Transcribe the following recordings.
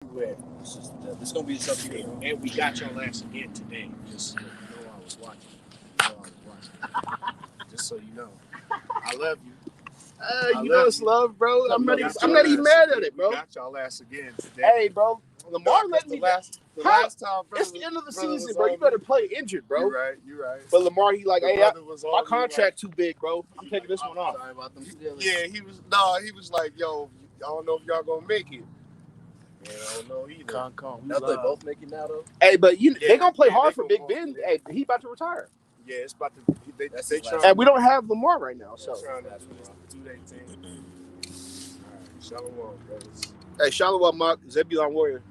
This gonna be something, and we got y'all ass again today. Just so you know, I was watching. Just so you know, I love you. You know it's love, bro. I'm not even mad at it, bro. We got y'all ass again today. Hey, bro. Lamar let me. Last time, bro. It's the end of the season, bro. You better play injured, bro. You're right. But Lamar, he like, hey, my contract too big, bro. I'm taking this one off. Sorry about them Steelers. Yeah, he was like, yo, I don't know if y'all gonna make it. Yeah, I don't know either. Now they both make it now, though. Hey, but they gonna play hard for Big Ben. Hey, he about to retire. Yeah, it's about to. They trying. And we don't have Lamar right now, so. Trying to do their thing. All right, shalom, brothers. Hey, shalom, Mark. Zebulon Warrior.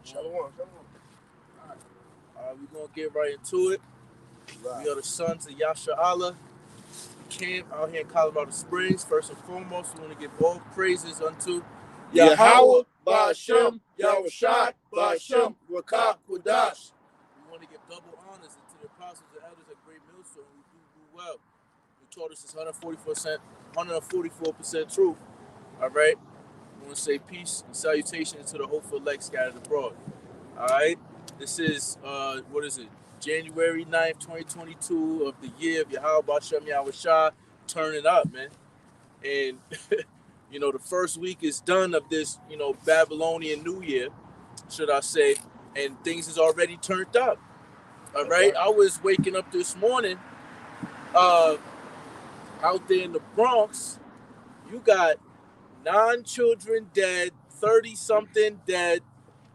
Shalom. All right, we're gonna get right into it. Right. We are the sons of Yasha Allah. Camp out here in Colorado Springs. First and foremost, we want to give all praises unto Yahweh, Ba'ashem, Yahushua, Ba'ashem, Rakah, Kudash. We want to give double honors to the apostles and elders at Great Millstone who do well. Who taught us this 144% truth. All right. We want to say peace and salutations to the hopeful elect scattered abroad. All right. This is, what is it? January 9th, 2022 of the year of Yahweh Ba'ashem Yahushua, turning up, man. And, you know, the first week is done of this, you know, Babylonian New Year, should I say, and things is already turned up. All right. I was waking up this morning out there in the Bronx. You got 9 children dead, 30-something dead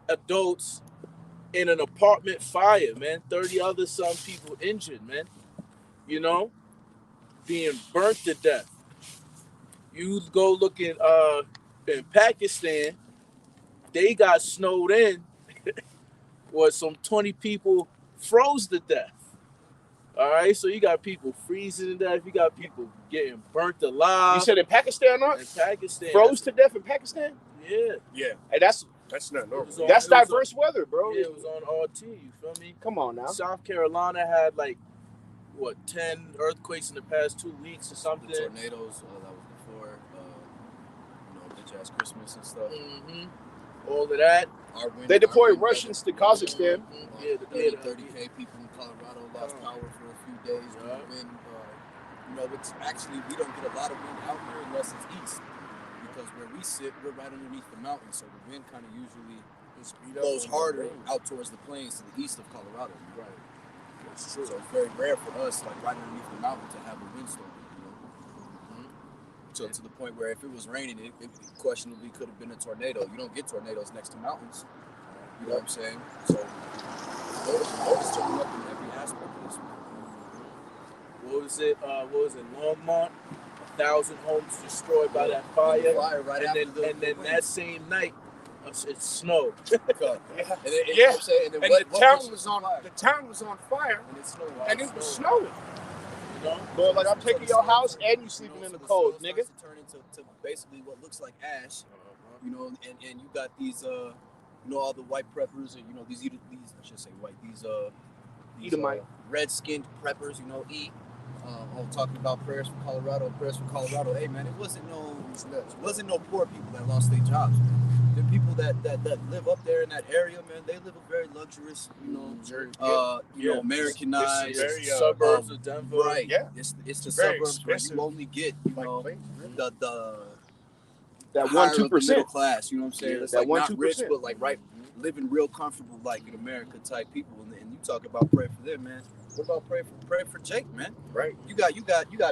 adults in an apartment fire, man. 30 other some people injured, man. You know, being burnt to death. You go look in Pakistan, they got snowed in where some 20 people froze to death. All right, so you got people freezing to death. You got people getting burnt alive. You said in Pakistan, huh? In Pakistan. Froze to death in Pakistan? Yeah. Hey, that's not normal. That's diverse weather, bro. Yeah, it was on RT, you feel me? Come on now. South Carolina had like, 10 earthquakes in the past 2 weeks or something. The tornadoes, that was before, bitch ass Christmas and stuff. Mm-hmm. All of that. They deployed Russians to Kazakhstan. Yeah, 30K people in Colorado lost power for a few days. Wind, it's actually, we don't get a lot of wind out here unless it's east. Because where we sit, we're right underneath the mountains, so the wind kind of usually blows harder out towards the plains to the east of Colorado. Right. That's true. So it's very rare for us, like right underneath the mountain, to have a windstorm. So to the point where if it was raining, it questionably could have been a tornado. You don't get tornadoes next to mountains. You know what I'm saying? So it's turning up in every aspect of this. What was it? Longmont? 1,000 homes destroyed by that fire. Right and then that same night, it snowed. And the town was on fire, and it was snowing. You know? But like I'm taking your house and you sleeping in the cold, nigga. To turn into basically what looks like ash, and you got these all the white preppers, and these I should say white, these red-skinned preppers, all talking about prayers for Colorado. Hey man, it wasn't no poor people that lost their jobs, man. The people that live up there in that area, man, they live a very luxurious, Americanized suburbs of Denver. Right. Yeah. It's the suburbs where you only get, the that higher 1-2% of the middle class. You know what I'm saying? Yeah, it's that like 1-2%. not rich, but like living real comfortable, like in America type people. And you talk about pray for them, man. What about pray for Jake, man? Right. You got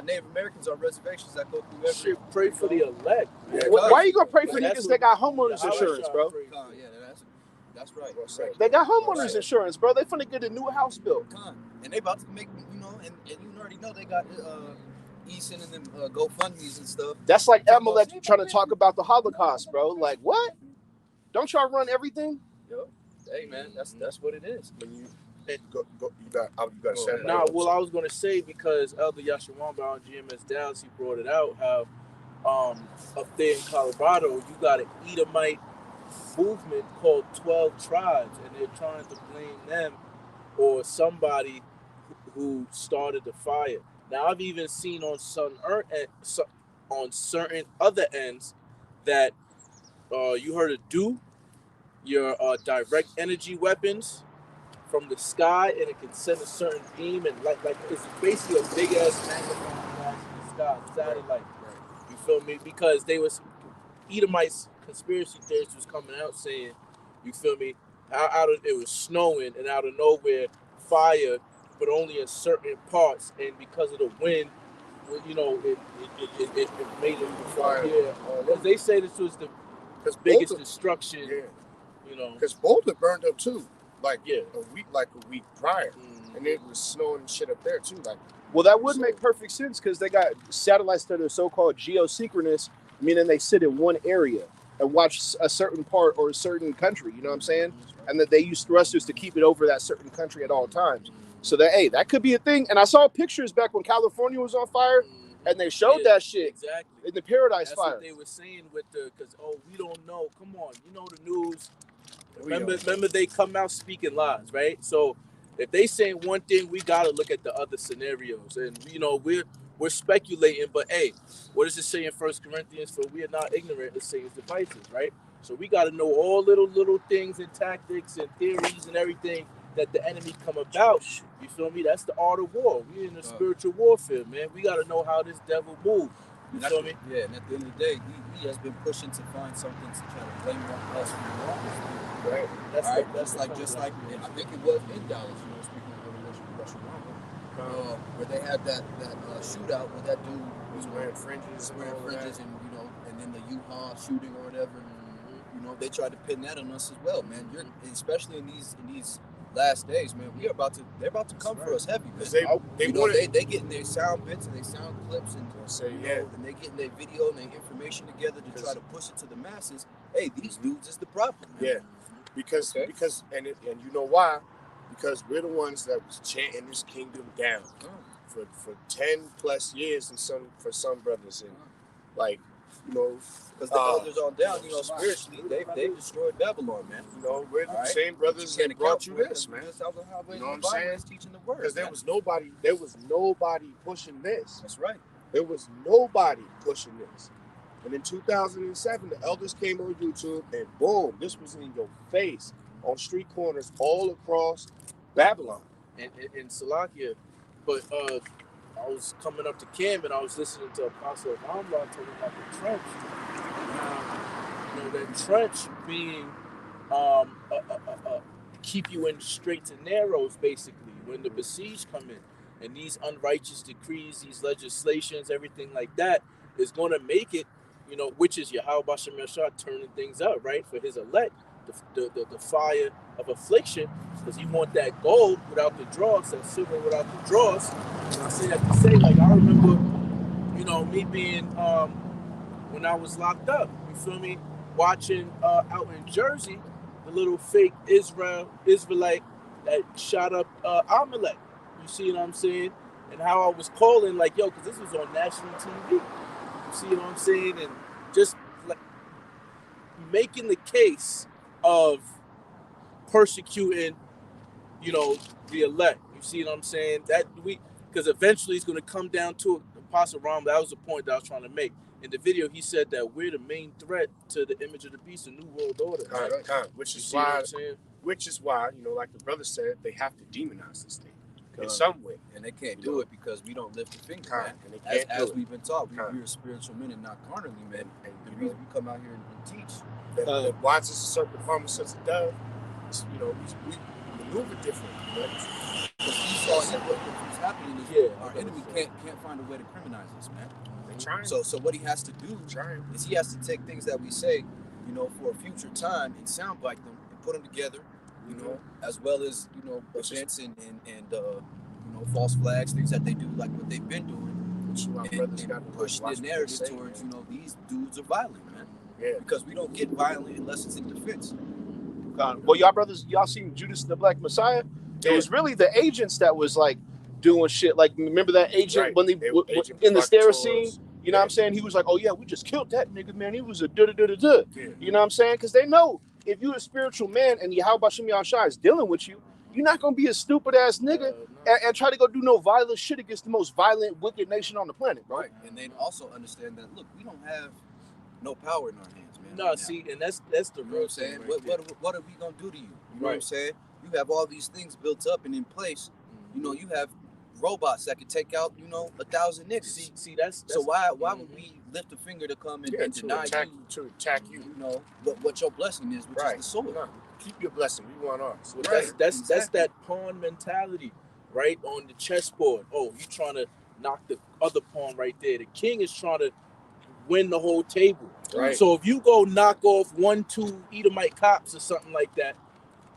Native Americans on reservations that go through every. Pray for the elect. Yeah, why you gonna pray for niggas that got homeowners insurance, bro? That's right. They got homeowners insurance, bro. They finna get a new house built. And they about to make, and you already know they got Easton and them GoFundMe's and stuff. That's like Amalek trying to talk about the Holocaust, bro. Like what? Don't y'all run everything? Yo, hey man, that's what it is. You got to say that. Nah, well, I was gonna say because Elder Yashawamba on GMS Dallas, he brought it out how up there in Colorado you got an Edomite movement called 12 Tribes, and they're trying to blame them or somebody who started the fire. Now, I've even seen on certain other ends that you heard of do your direct energy weapons from the sky, and it can send a certain beam, and like it's basically a big ass magnifying glass in the sky, satellite. Right. You feel me? Because they was Edomites conspiracy theorists was coming out saying, you feel me? It was snowing, and out of nowhere fire, but only in certain parts, and because of the wind, you know, it made it fire. Yeah, they say this was the biggest destruction. Yeah. You know, because Boulder burned up too, like Yeah. a week prior, and it was snowing and shit up there too. Like, Well, that would make perfect sense because they got satellites that are so-called geosynchronous, meaning they sit in one area and watch a certain part or a certain country. You know what I'm saying? And that they use thrusters to keep it over that certain country at all times. So that, hey, that could be a thing. And I saw pictures back when California was on fire, and they showed that shit exactly in the Paradise That's Fire. what they were saying with because we don't know. Come on, you know the news. Remember they come out speaking lies, right? So if they saying one thing, we gotta look at the other scenarios, and you know we're speculating. But hey, what does it say in 1 Corinthians? For we are not ignorant of Satan's devices, right? So we gotta know all little things and tactics and theories and everything that the enemy come about. You feel me? That's the art of war. We in a spiritual warfare, man. We gotta know how this devil moves. You feel me? Yeah, and at the end of the day, he has been pushing to find something to try to blame us for the wrong. Right. That's like just like I think it was in Dallas. You know, speaking of Revelation, Russian Rumble, where they had that shootout where that dude was wearing fringes, and you know, and then the U-Haul shooting or whatever. You know, they tried to pin that on us as well, man. Especially in these last days, man. They're about to come for us heavy, because they getting their sound bits and their sound clips and and they getting their video and their information together to try to push it to the masses. Hey, these dudes is the problem, man. Yeah, because and you know why? Because we're the ones that was chanting this kingdom down for 10+ years, and for some brothers, and like, you know, because the elders on down, you know, spiritually, they've destroyed Babylon, man. You know, we're the same brothers that brought you this, man. You know what I'm saying? Teaching the word. Because there was nobody pushing this. That's right. There was nobody pushing this. And in 2007, the elders came on YouTube, and boom, this was in your face on street corners all across Babylon. And Salakia, but I was coming up to Cam, and I was listening to Apostle Ramla talking about the trench. You know, that trench being keep you in straights and narrows, basically, when the besieged come in. And these unrighteous decrees, these legislations, everything like that is going to make it, you know, which is Yahweh Bashem Yashar turning things up, right, for his elect, the fire of affliction, because he want that gold without the dross, that silver without the dross. And I say that to say, like, I remember, you know, me being, when I was locked up, you feel me, watching out in Jersey, the little fake Israelite that shot up Amalek. You see what I'm saying? And how I was calling, like, yo, because this was on national TV. You see what I'm saying? And just like making the case of persecuting, you know, the elect. You see what I'm saying? Because eventually it's going to come down to Apostle Ram. That was the point that I was trying to make. In the video, he said that we're the main threat to the image of the beast, the New World Order. Which is why, you know, like the brother said, they have to demonize this thing in some way. And they can't do it because we don't lift a finger, man. And as we've been taught, we're spiritual men and not carnally men. And the reason we come out here and teach that watches a serpent farmers as a dove, you know, we maneuver different. Because we saw what's happening is our enemy can't find a way to criminalize us, man. So what he has to do is he has to take things that we say, you know, for a future time and soundbite them and put them together, you know, as well as, you know, events and you know, false flags, things that they do, like what they've been doing, and push the narrative towards, you know, these dudes are violent, man. Yeah. Because we don't get violent unless it's in defense. Well, y'all seen Judas the Black Messiah? It was really the agents that was like doing shit. Like, remember that agent when they in the stair scene? You know what I'm saying? He was like, oh yeah, we just killed that nigga, man. He was a da-da-da-da-da. You know what I'm saying? Because they know if you're a spiritual man and Yahweh Bashem Yahshua is dealing with you, you're not going to be a stupid ass nigga and try to go do no violent shit against the most violent, wicked nation on the planet, bro. Right. And then also understand that, look, we don't have no power in our hands, man. No, right see, and that's the you know real what I'm saying. right What are we gonna do to you? You know what I'm saying? You have all these things built up and in place. You know, you have robots that can take out 1,000 niggas. See, that's so why would we lift a finger to come and deny to attack you? You know what your blessing is, which is the soul. No, keep your blessing. We want ours. Well, that's that pawn mentality, right? On the chessboard. Oh, you trying to knock the other pawn right there. The king is trying to win the whole table. Right. So if you go knock off 1-2 Edomite cops or something like that,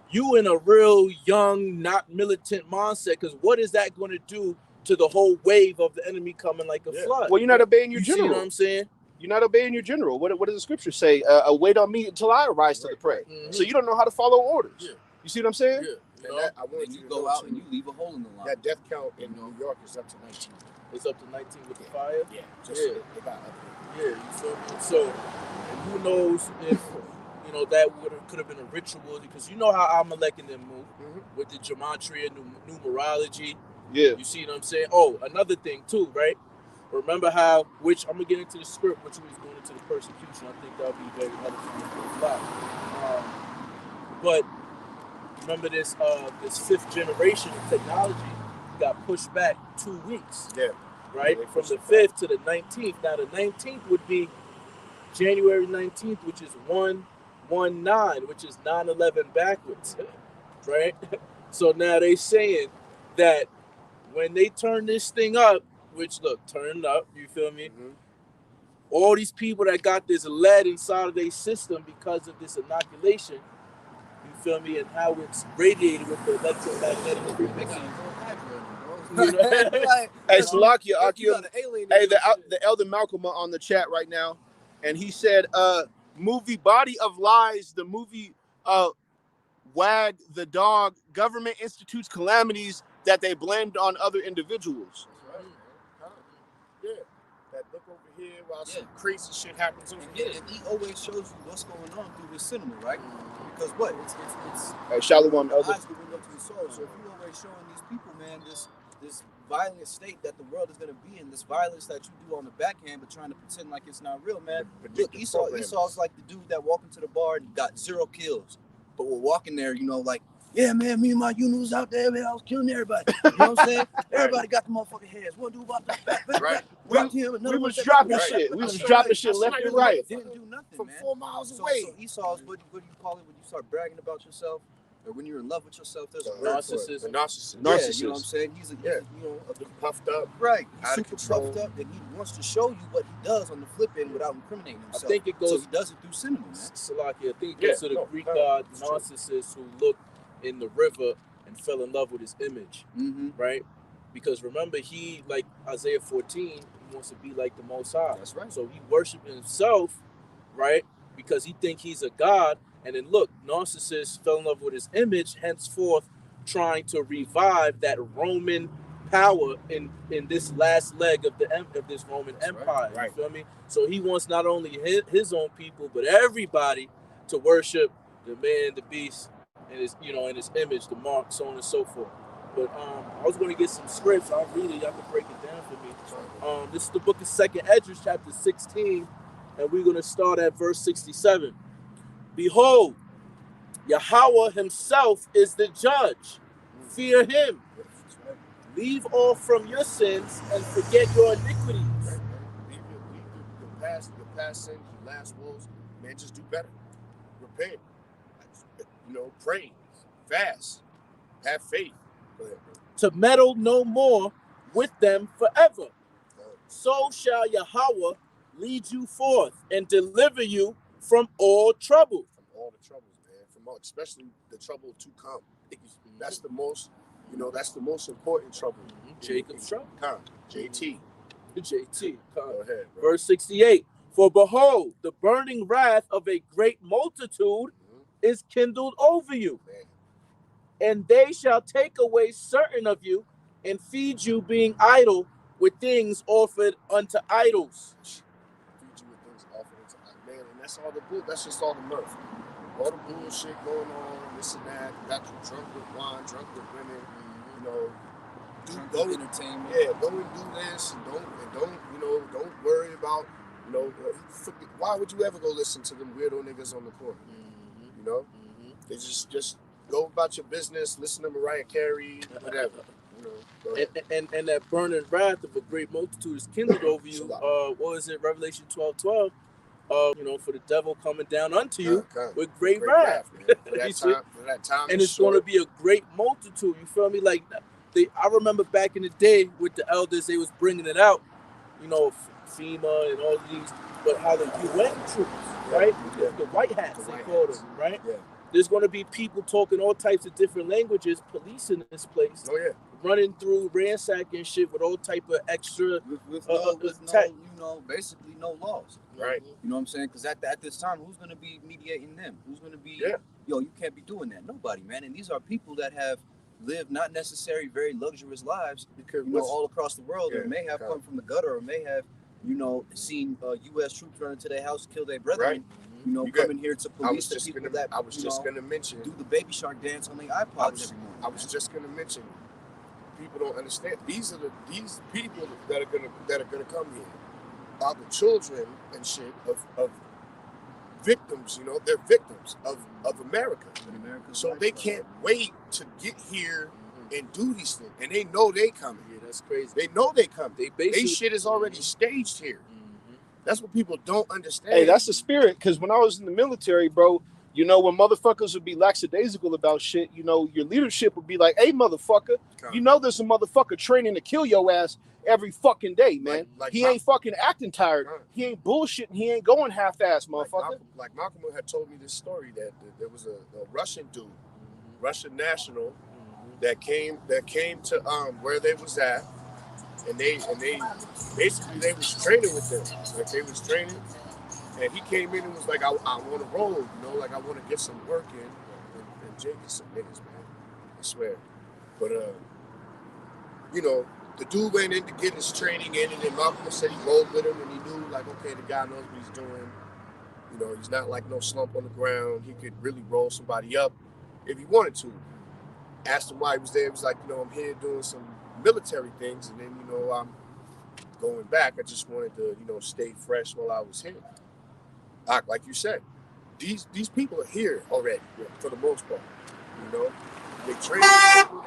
you in a real young, not militant mindset. Because what is that going to do to the whole wave of the enemy coming like a flood? Well, you're not obeying your general. See what I'm saying? You're not obeying your general. What does the scripture say? Wait on me until I arise to the prey. So you don't know how to follow orders. Yeah. You see what I'm saying? Yeah. And that, I want you go out and you leave a hole in the line. That death count in New York is up to 19. It's up to 19 with the fire? Yeah. They got up there. Yeah, you feel me? So, and who knows if, that could have been a ritual, because you know how Amalek and them move with the gematria, numerology. Yeah. You see what I'm saying? Oh, another thing too, right? Remember how, which I'm going to get into the script, which was going into the persecution. I think that'll be very helpful for a lot. But remember this fifth generation of technology got pushed back 2 weeks. Yeah. Right? From the 5th to the 19th. Now the 19th would be January 19th, which is 119, which is 9/11 backwards. Right? So now they saying that when they turn this thing up, which look, turn up, you feel me? All these people that got this lead inside of their system because of this inoculation, you feel me, and how it's radiated with the electromagnetic frequency. Hey, Salakia, hey, the Elder Malcolm on the chat right now, and he said, movie Body of Lies, the movie Wag the Dog, government institutes calamities that they blamed on other individuals. Yeah, that look over here while some crazy shit happens over here. And he always shows you what's going on through his cinema, right? Because what? It's hey, Shalom, Elder. Eyes that window to the soul. So if you're always showing these people, man, this violent state that the world is going to be in, this violence that you do on the backhand, but trying to pretend like it's not real, man. Look, Esau's like the dude that walked into the bar and got 0 kills, but we're walking there, like, yeah, man, me and my unit was out there, man, I was killing everybody. You know what I'm saying? Everybody got the motherfucking heads. One dude about that back. Right. We was dropping shit. We was dropping shit left and right. Didn't do nothing, from man. 4 miles away. So Esau's, what do you call it when you start bragging about yourself? Or when you're in love with yourself, there's a narcissist. Narcissist. Yeah, you know what I'm saying? He's puffed up. Right. Out Super of control. puffed up, and he wants to show you what he does on the flip end without incriminating himself. I think it goes. So he does it through cinema, man. Salaki, I think it goes to the Greek god Narcissist who looked in the river and fell in love with his image, right? Because remember, he, like Isaiah 14, he wants to be like the Most High. That's right. So he worshiped himself, right? Because he think he's a god. And then look, Narcissist fell in love with his image, henceforth trying to revive that Roman power in this last leg of this Roman Empire. Right. You feel me? So he wants not only his own people, but everybody to worship the man, the beast, and his his image, the mark, so on and so forth. But I was going to get some scripts. I'll read it. Y'all can break it down for me. This is the book of 2nd Esdras, chapter 16, and we're going to start at verse 67. Behold, Yahweh himself is the judge. Fear him. Leave off from your sins and forget your iniquities. Leave your past sins, your last woes. Man, just do better. Repent. Pray. Fast. Have faith. Go ahead, bro. To meddle no more with them forever. So shall Yahweh lead you forth and deliver you from all trouble. From all the troubles, man. Especially the trouble to come. That's the most, that's the most important trouble. Jacob's trouble. JT. JT. Go ahead, bro. Verse 68. For behold, the burning wrath of a great multitude is kindled over you. Man. And they shall take away certain of you and feed you, being idle, with things offered unto idols. Man, and that's all the bull. That's just all the mirth. All the bullshit going on, this and that. Got you drunk with wine, drunk with women. Go entertainment. Yeah, go and do this, and don't worry about You know, why would you ever go listen to them weirdo niggas on the corner? You know, they just go about your business, listen to Mariah Carey, whatever. You know, and that burning wrath of a great multitude is kindled over you. What was it, Revelation 12:12? You know, for the devil coming down unto you with great wrath. For that time, and it's going to be a great multitude. You feel me? Like I remember back in the day with the elders, they was bringing it out. You know, FEMA and all of these, but how the UN troops, right? The white hats, they call them, right? Yeah. There's going to be people talking all types of different languages, policing this place. Oh yeah. Running through, ransacking shit with all type of extra, with no, you know, basically no laws. Right. You know what I'm saying? Because at this time, who's going to be mediating them? Who's going to be? Yo, you can't be doing that. Nobody, man. And these are people that have lived not necessarily very luxurious lives, you know, all across the world, or may have come from the gutter, or may have, you know, seen U.S. troops run into their house, kill their brethren. Right. You know, coming here to police the people that I was just going to mention do the baby shark dance on the iPods every morning. I was just going to mention. People don't understand. These people that are gonna come here are the children and shit of victims. You know, they're victims of America. So they can't wait to get here and do these things, and they know they coming. Yeah, that's crazy. They know they come. They shit is already staged here. That's what people don't understand. Hey, that's the spirit. Because when I was in the military, bro, you know, when motherfuckers would be lackadaisical about shit, you know, your leadership would be like, hey, motherfucker, you know there's a motherfucker training to kill your ass every fucking day, man. He ain't fucking acting tired. He ain't bullshitting. He ain't going half-ass, motherfucker. Like Malcolm had told me this story that there was a Russian dude, Russian national, that came to where they was at, and they basically they was training with them. Like they was training. And he came in and was like, I want to roll, you know, like I want to get some work in. And Jake is some niggas, man. I swear. But, you know, the dude went in to get his training in, and then Malcolm said he rolled with him, and he knew, like, okay, the guy knows what he's doing. You know, he's not like no slump on the ground. He could really roll somebody up if he wanted to. Asked him why he was there. He was like, you know, I'm here doing some military things, and then, you know, I'm going back. I just wanted to, you know, stay fresh while I was here. Like you said, these people are here already for the most part. You know, they train people.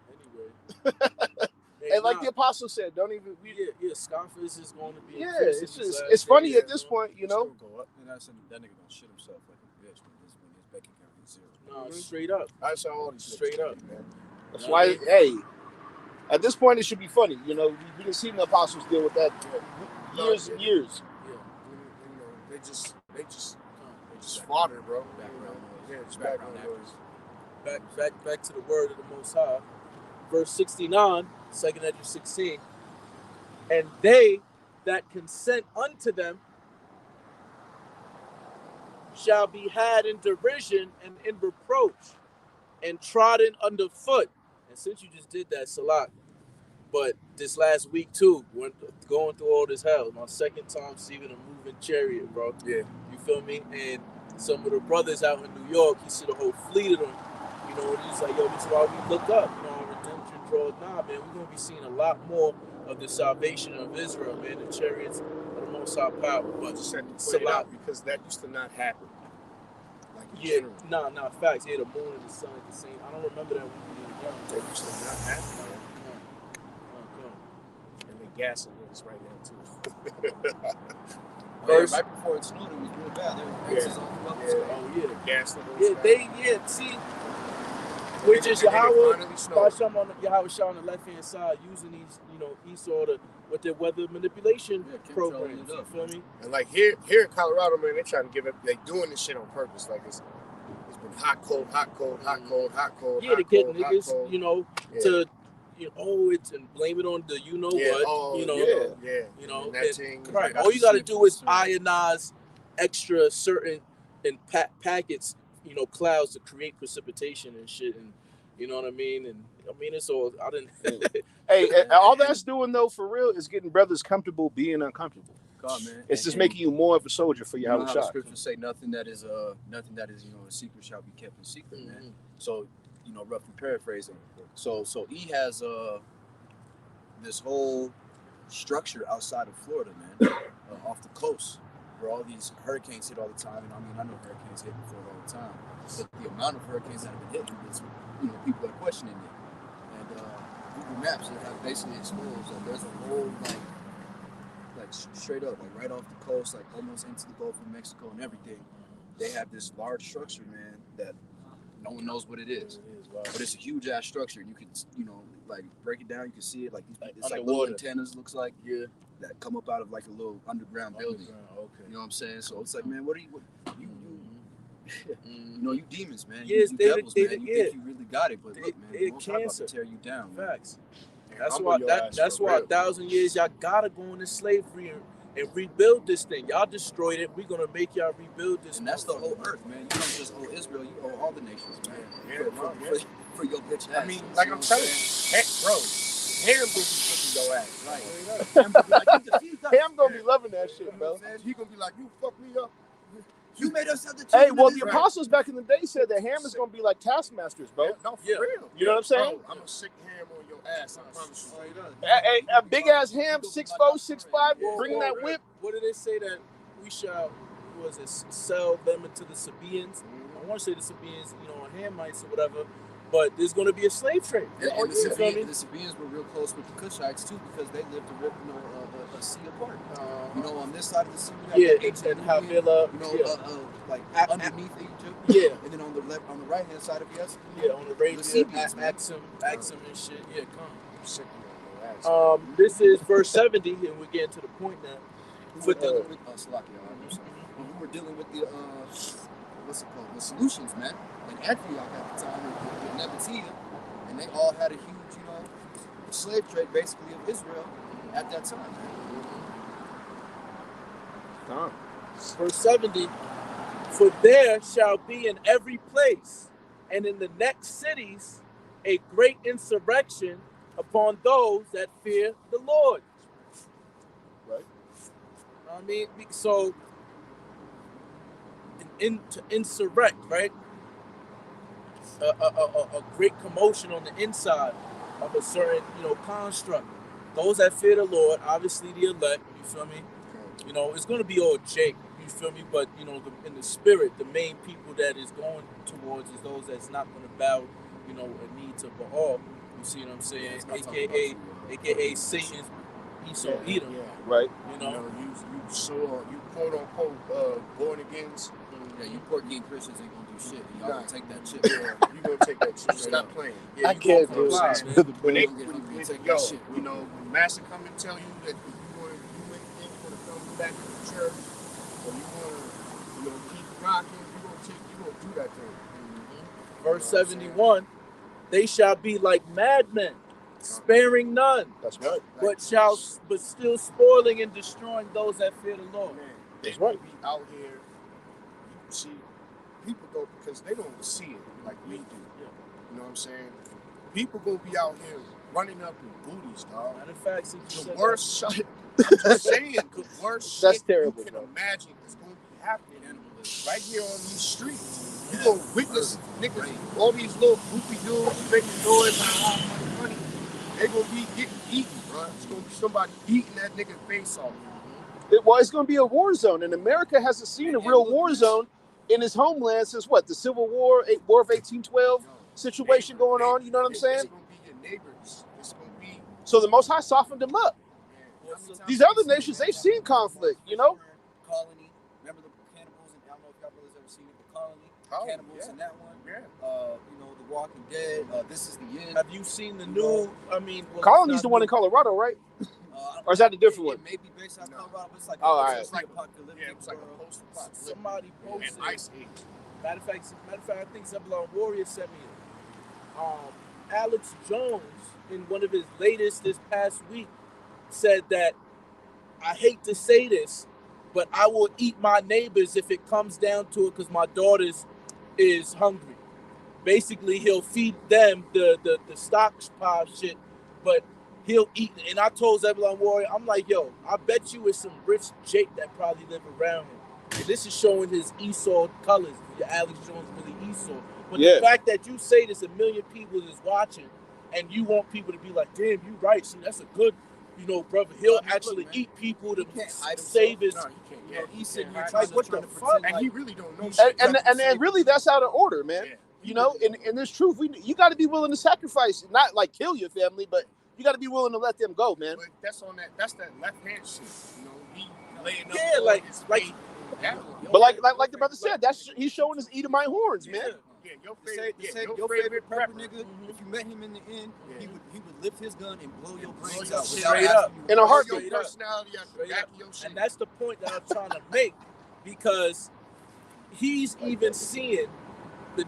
Anyway, and like the apostle said, don't even. Scoffers is going to be. Yeah, it's funny at this point, you know. Go up, and that nigga gonna shit himself like a bitch when his bank account is zero. No, straight up. I saw all these straight up, man. That's why, hey, at this point it should be funny. You know, we didn't see the apostles deal with that years and years. Yeah, you know, they just fodder, bro. Background noise. Yeah, it's background noise. Back to the word of the Most High. Verse 69, 2nd Edge 16. And they that consent unto them shall be had in derision and in reproach and trodden underfoot. And since you just did that, Salat, but this last week too, going through all this hell, my second time seeing a moving chariot, bro. Yeah. You feel me? And some of the brothers out in New York, he see the whole fleet of them. You know, and he's like, yo, this is why we look up. You know, our redemption draws nigh, man. We're going to be seeing a lot more of the salvation of Israel, man. The chariots of the Most High power. But I just had to point it out because that used to not happen. Like nah, facts. Yeah, the moon and the sun at the same. I don't remember that when we were young. That used to not happen. And the gas is right now too. First, right before it snowed, it was real bad. There were fixes on the levels. Oh yeah, the gas. See, which is Yahweh Shah on the left hand side using these, you know, Esau with their weather manipulation programs. You feel me? And like here in Colorado, man, they trying to give up. They doing this shit on purpose. Like it's been hot, cold. Yeah, to get niggas, you know, to. You know, it's and blame it on the you know what, you know, right. All you got to do is ionize extra certain in packets, you know, clouds to create precipitation and shit, and you know what I mean. And I mean, it's all I didn't. Hey, all that's doing though, for real, is getting brothers comfortable being uncomfortable. God, man. It's just making you more of a soldier for your Yahweh Shah. The scriptures say nothing that is you know, a secret shall be kept in secret, man. So, you know, roughly paraphrasing. So he has this whole structure outside of Florida, man, off the coast, where all these hurricanes hit all the time. And I mean, I know hurricanes hit in Florida all the time, but the amount of hurricanes that have been hitting, it's, you know, people are questioning it. And Google Maps have basically exposed that there's a whole like straight up, like right off the coast, like almost into the Gulf of Mexico and everything. They have this large structure, man, that no one knows what it is. But it's a huge ass structure. You can, you know, like break it down. You can see it like it's like little antennas. Looks like that come up out of like a little underground building. Okay. You know what I'm saying? So it's like, man, what you know, you demons, man. You devils, man. You think you really got it, but look, man, the Most High about to tear you down. Facts. That's why 1,000 years y'all gotta go into slavery and rebuild this thing. Y'all destroyed it. We're gonna make y'all rebuild this. And that's the whole earth, man. You don't just owe Israel, you owe all the nations, man. For your bitch ass. I mean, like I'm telling you, bro, Ham gonna be flipping your ass. Ham gonna be loving that shit, bro. He gonna be like, you fuck me up. You made us have the Hey, well, the apostles back in the day said that Ham is gonna be like taskmasters, bro. No, for real. You know what I'm saying? Bro, I'm a sick Ham on your ass. I promise you. A big ass Ham, 6'4", 6'5", bringing that whip. What did they say that we shall? Was it sell them into the Sabaeans? I want to say the Sabaeans, you know, Hamites or whatever. But there's going to be a slave trade. And the Sabaeans were real close with the Cushites too, because they lived a sea apart. You know, on this side of the sea, and Havilah, like underneath Egypt. Yeah, and then on the right hand side of us, on the Arabia, Axum and shit. Yeah, come. This is verse 70, and we're getting to the point now. We're dealing with we were dealing with the what's it called? The solutions, man. And Antioch at the time with Nebuchadnezzar, and they all had a huge, you know, slave trade basically of Israel at that time. Verse 70, for there shall be in every place and in the next cities a great insurrection upon those that fear the Lord. Right. I mean, so to insurrect, right? A great commotion on the inside of a certain, you know, construct. Those that fear the Lord, obviously the elect, you feel me? You know, it's going to be all Jake, you feel me? But, you know, in the spirit, the main people that is going towards is those that's not going to bow, you know, a knee to Baal. You see what I'm saying? AKA Satan's Esau Edom. Yeah. Right. You know, you quote unquote born agains. Yeah, you poor again Christians ain't gonna do shit. Y'all gonna take that chip. You gonna take that shit. Stop playing. Yeah, I can't do it. When Master come and tell you that you want to come back to the church, or you want to, keep rocking, you gonna do that thing. Verse 71, they shall be like madmen, sparing none. That's right. But still spoiling and destroying those that fear the Lord. Man, they won't be out here. See, people go because they don't see it like we do. You know what I'm saying? People gonna be out here running up in booties, dog. Matter of fact, the worst shit. I'm just saying, the worst That's shit terrible, you can bro. imagine is gonna be happening right here on these streets. You gonna witness niggas, all these little goofy dudes making noise like money. They gonna be getting eaten, bro. It's gonna be somebody eating that nigga face off. It's going to be a war zone, and America hasn't seen a real war zone in his homeland since what? The Civil War, War of 1812 situation going on. You know what I'm saying? It's gonna be your neighbors. It's gonna be. So the Most High softened them up. These other nations, they've seen conflict, you know? Colony. Remember the cannibals? I don't know if y'all brothers ever seen it, the Colony. Cannibals in that one. Yeah. You know, The Walking Dead. This Is the End. Have you seen the new? Colony's the one in Colorado, right? Or is that the different one? It may be based on Colorado, but it's like it's like apocalyptic. Yeah, it's like a post-apocalyptic. Somebody posted. And Ice Age. Matter of fact, I think Zebulon Warrior sent me it. Alex Jones, in one of his latest this past week, said that, I hate to say this, but I will eat my neighbors if it comes down to it because my daughter is hungry. Basically, he'll feed them the stockpile shit, but he'll eat. And I told Zebulon Warrior, I'm like, yo, I bet you it's some rich Jake that probably live around him. And this is showing his Esau colors. Your Alex Jones really Esau. But the fact that you say this, 1 million people is watching, and you want people to be like, damn, you right. See, that's a good you know, brother, he'll I mean, actually look, man, eat people to can't hide save his. No, he can't. You know, he's sitting here Like, trying what to the pretend fuck? like And he really don't know. And really, that's out of order, man. Yeah. You know, and there's truth. You got to be willing to sacrifice, not like kill your family, but you got to be willing to let them go, man. But that's that left hand shit. You know, he laying up Yeah, all like- his like- faith. That, But like the brother said, he's showing his Edomite horns, man. yeah, your your favorite prepper nigga, if you met him in the end, he would lift his gun and blow your brains out Straight up. In a heartbeat. Your personality at the Straight back up. of your shit. And that's the point that I'm trying to make, because he's even seeing the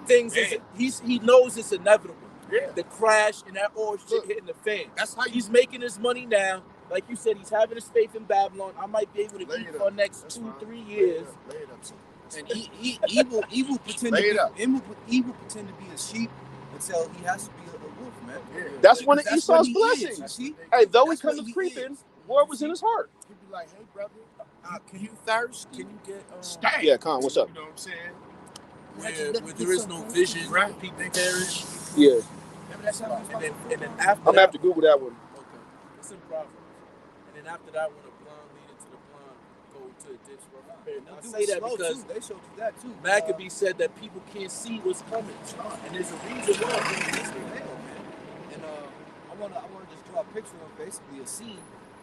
things. He knows it's inevitable. Yeah. The crash and that old shit hitting the fan. That's how He's making his money now. Like you said, he's having his faith in Babylon. I might be able to Lay eat it for up. the next That's 2-3 fine. years. Lay it up, son. And evil pretend Lay to it up. be evil pretend to be a sheep until he has to be a wolf, man. Yeah. That's one of That's Esau's what he is, blessings. you see? Hey, though he That's what comes he creeping, is. war was in his heart. He'd be like, hey, brother, can you thirst? Can you get stag? Yeah, Con, what's up? You know what I'm saying? Where there is no vision, Right. people perish. Yeah, And then after I'm gonna have to Google that one. Okay, it's in Proverbs. And then after that, when the blind lead into the blind, go to a ditch for repair. Now, I say that because they showed you that too. Maccabee said that people can't see what's coming, and there's a reason why. And I wanna just draw a picture of basically a scene.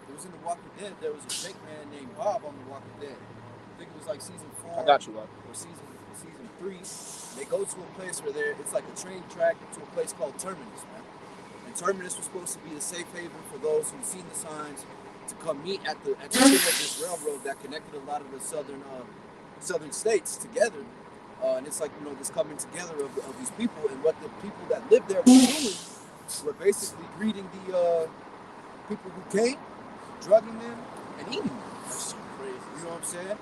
It was in The Walking Dead. There was a fake man named Bob on The Walking Dead. I think it was like season 4. I got you, Bob. Or season 3. They go to a place where it's like a train track to a place called Terminus, man. And Terminus was supposed to be a safe haven for those who've seen the signs to come meet at the tip of this railroad that connected a lot of the southern states together. And it's like, you know, this coming together of these people, and what the people that lived there were doing were basically greeting the people who came, drugging them, and eating them. That's so crazy. You know what I'm saying?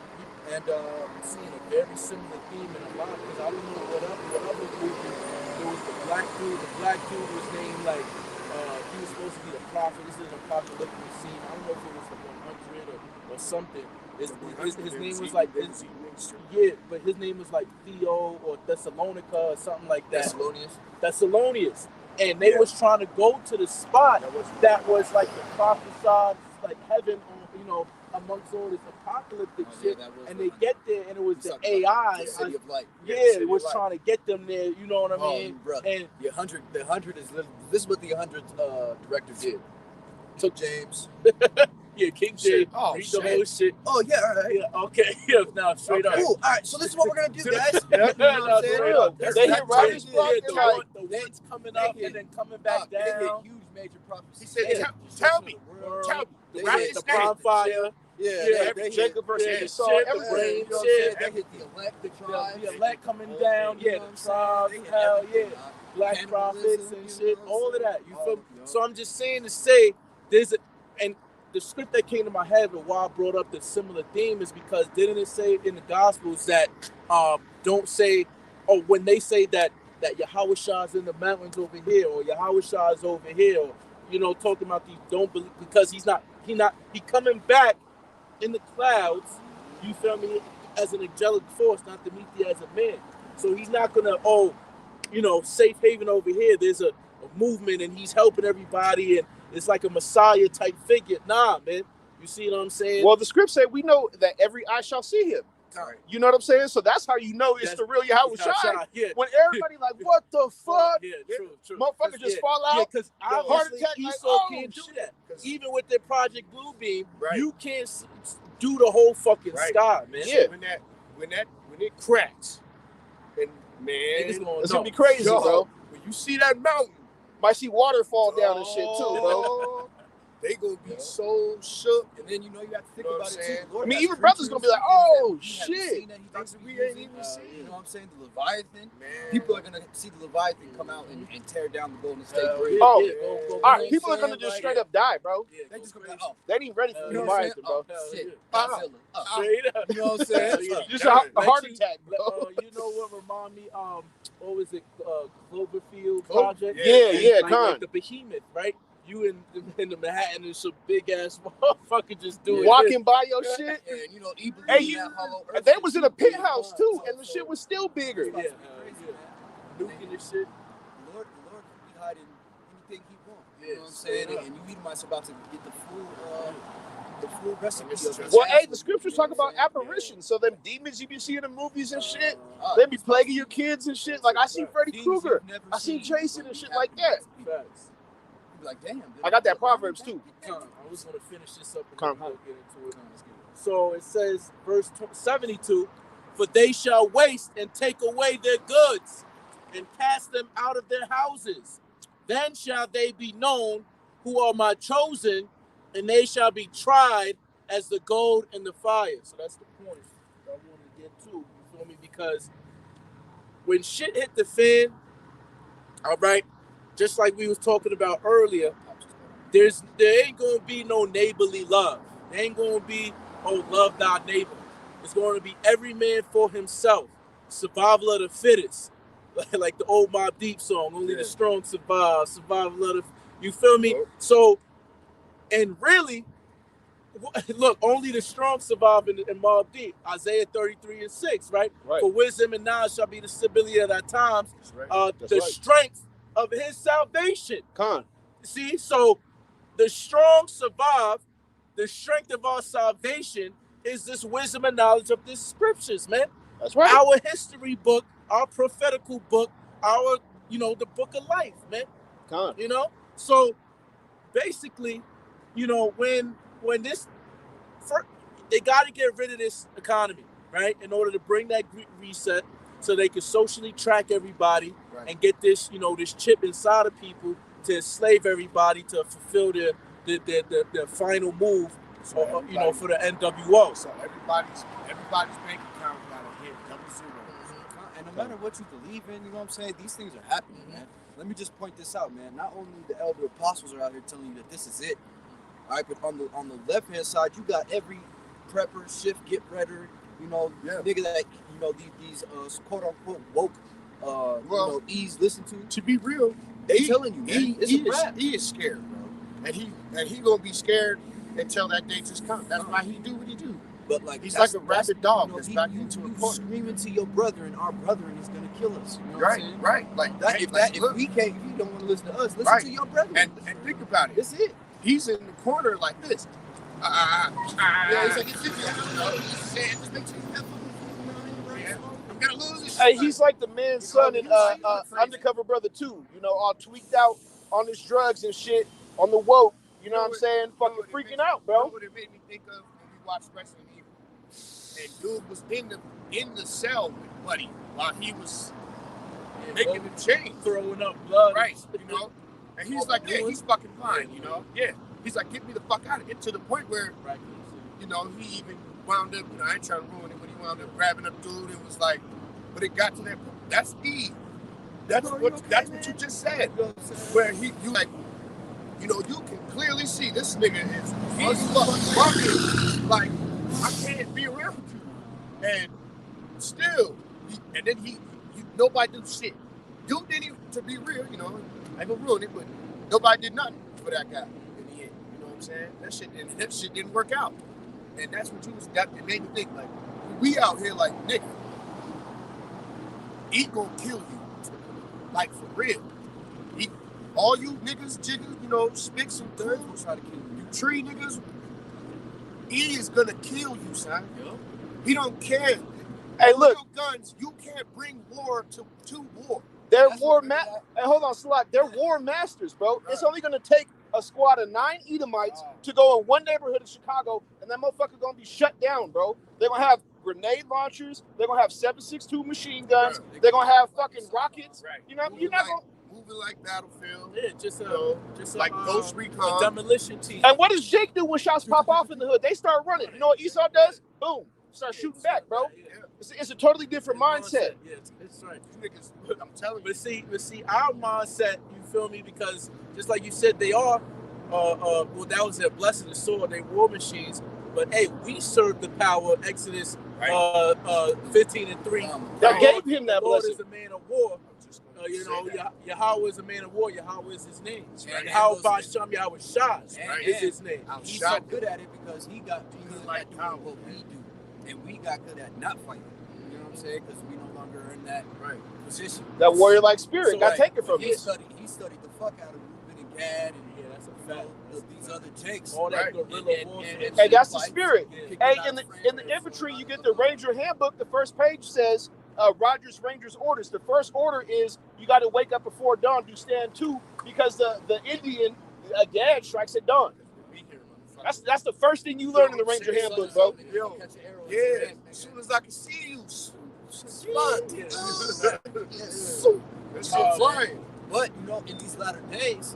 And I'm seeing a very similar theme in a lot, because I don't know what other movie. There was the black dude. The black dude was named like he was supposed to be the prophet. This is an apocalyptic scene. I don't know if it was the 100 or something. His name was like but his name was like Theo or Thessalonica or something like that. Thessalonians. And they was trying to go to the spot that was like the prophesied like heaven, you know, amongst all this apocalyptic shit. And they get there, and it was the AI. The City of Light. It was trying to get them there. You know what I mean? Brother. And the 100 is this is what the 100 director did. Took James. yeah, King James. Oh, read the whole shit. Oh yeah, all right. Yeah, okay. Yeah, now straight up. Cool. All right, so this is what we're gonna do, guys. Yeah, You know what I'm saying? straight up. They hit writer's block, The they're like, one's coming up and then coming back They hit down. huge major prophecies. He said, tell me. They Right, hit The prime fire. Yeah, they Jacob versus hit Esau, shit, everything. the rain, You know what I'm shit. saying? They hit the elect, the tribes. The elect coming down. You Yeah, know what the I'm saying? tribes. They hit Hell yeah. everything, Black Cannibalism, prophets and you shit. know what I'm All of saying? that. You feel me? Yeah. So I'm just saying to say and the script that came to my head and why I brought up the similar theme is because didn't it say in the Gospels that don't say, or when they say that Yahweh Shah's in the mountains over here, or Yahweh Shah's over here, or, you know, talking about these don't believe, because he coming back in the clouds, you feel me, as an angelic force, not to meet you as a man. So he's not gonna, safe haven over here, there's a movement and he's helping everybody and it's like a Messiah type figure. Nah, man. You see what I'm saying? well, the script said we know that every eye shall see him. Right. You know what I'm saying? So that's how you know it's the real Yahweh Shai. Yeah. When everybody like, what the fuck? Yeah, true. Motherfuckers just fall out. Yeah, because heart attack, Esau like, oh, can't do shit. that. Even with their Project Bluebeam, Right. you can't do the whole fucking Right. sky, man. Yeah. When it cracks, and man, It's gonna be crazy, bro. When you see that mountain, Might see water fall down and shit too, bro. They gonna be so shook. And then you have to think You know about what I'm it saying? too. Lord I mean, has even brothers gonna be like, creatures oh, that we haven't shit. seen that he thinks We we ain't using. even seen. You know what I'm saying? The Leviathan. Man. People are gonna see the Leviathan come out and tear down the Golden State Bridge. Oh, go, All right, man. people are gonna just straight up die, bro. Yeah, They go just gonna crazy. be like, They ain't ready for You the know what I'm Leviathan, bro. Hell shit, yeah. Godzilla. Straight up. You know what I'm saying? Yeah. Just a heart Like attack, bro. you know what remind me? What was it? Cloverfield Project. Yeah, like, Con. like the behemoth, right? You in the Manhattan and some big ass motherfucker just doing Walking by your shit. And you know, Ibu Hey, in that hollow earth. They was in a penthouse too, and the shit was still bigger. nuking this shit. The Lord can be hiding anything he wants. You know what I'm saying? And you Edomites about to get the full recipe of it. Well, hey, the scriptures talk about apparitions. So them demons you be seeing in movies and shit, they be plaguing your kids and shit. Like I see Freddy Krueger, I see Jason and shit like that. Like, damn. I got that Proverbs too. I was going to finish this up and then we'll get into it. So it says, verse 72, for they shall waste and take away their goods and cast them out of their houses. Then shall they be known who are my chosen, and they shall be tried as the gold in the fire. So that's the point I want to get to. You feel me? Because when shit hit the fan, all right, just like we was talking about earlier, there ain't gonna be no neighborly love. There ain't gonna be, oh, love thy neighbor. It's going to be every man for himself. Survival of the fittest. Like the old Mobb Deep song, only the strong survive. Survival of the, you feel me? So, and really, look, only the strong survive in Mobb Deep. Isaiah 33:6, right? For wisdom and knowledge shall be the stability of thy times. The strength of his salvation. See, so the strong survive. The strength of our salvation is this wisdom and knowledge of the scriptures, man. That's right. Our history book, our prophetical book, our, the book of life, man. So basically, when this, they got to get rid of this economy, right? In order to bring that reset so they can socially track everybody and get this, this chip inside of people to enslave everybody to fulfill their final move, for the NWO. So everybody's bank account got to hit double zero. And no matter what you believe in, you know what I'm saying, these things are happening, man. Let me just point this out, man. Not only the elder apostles are out here telling you that this is it, all right, but on the left hand side, you got every prepper, shift, get ready, nigga that these quote unquote woke E's listen to. To be real, they telling you, man, he is scared, bro, and he gonna be scared until that day just comes. That's why he do what he do. But like he's like a rabid dog that's back into a corner. Screaming to your brother, and our brethren is gonna kill us. You know right. Like that. If you don't want to listen to us, listen to your brother. And think about it. That's it. He's in the corner like this. He's like, I'm gonna lose this. Hey, he's like the man's son in Undercover Brother 2. All tweaked out on his drugs and shit on the woke. You know what I'm saying? Fucking freaking out, bro. You know what it made me think of when we watched Resident Evil? And dude was in the cell with Buddy while he was making the change, throwing up blood, right? And he's like, he's fucking fine, He's like, get me the fuck out of it. To the point where, he even wound up. I ain't trying to ruin it, but he wound up grabbing up dude and was like, but it got to that point. That's Eve. That's what you just said. Where you can clearly see this nigga he's fucking like, I can't be around you. And still, nobody did shit. Dude didn't even, to be real, I ain't gonna ruin it, but nobody did nothing for that guy in the end. You know what I'm saying? That shit didn't work out. And that's what it made me think, like, we out here like, nigga, he gonna kill you. Like, for real. All you niggas, jiggers, spicks and thirds will try to kill you. You tree niggas, he is gonna kill you, son. Yep. He don't care. Hey, look. Guns, you can't bring war to war. They're Hey, hold on, Slot. They're war masters, bro. Right. It's only gonna take a squad of 9 Edomites to go in one neighborhood of Chicago, and that motherfucker gonna be shut down, bro. They're gonna have grenade launchers. They're gonna have 7.62 machine guns. Right. They're gonna have fucking rockets. Right. You're not gonna. Moving like Battlefield, just like Ghost Recon, demolition team. And what does Jake do when shots pop off in the hood? They start running. You know what Esau does? Boom, start shooting back, bro. It's a totally different mindset. Yeah, it's right. I'm telling you. But see, our mindset, you feel me? Because just like you said, they are. Well, that was their blessing, the sword. They war machines. But hey, we serve the power. Exodus 15:3. That gave him that Lord blessing. is a man of war. Yahweh is a man of war. Yahweh is his name. Yahweh Basham Yahweh Shah is his name. He's so good at it because he got good at doing what we do, and we got good at not fighting. You know what I'm saying? Because we no longer in that position. That warrior-like spirit got taken from us. us. He studied the fuck out of Reuben and Gad and That's a fact. These other takes, all that right. guerrilla warfare. Hey, that's the spirit. Yeah. Hey, in the infantry, you get the Ranger Handbook. The first page says Rogers Rangers orders. The first order is you got to wake up before dawn, do stand 2, because the Indian dad strikes at dawn. That's the first thing you learn in the Ranger Handbook, bro. Yo, yeah. As soon as I can see you, it's so flying. But you know, in these latter days,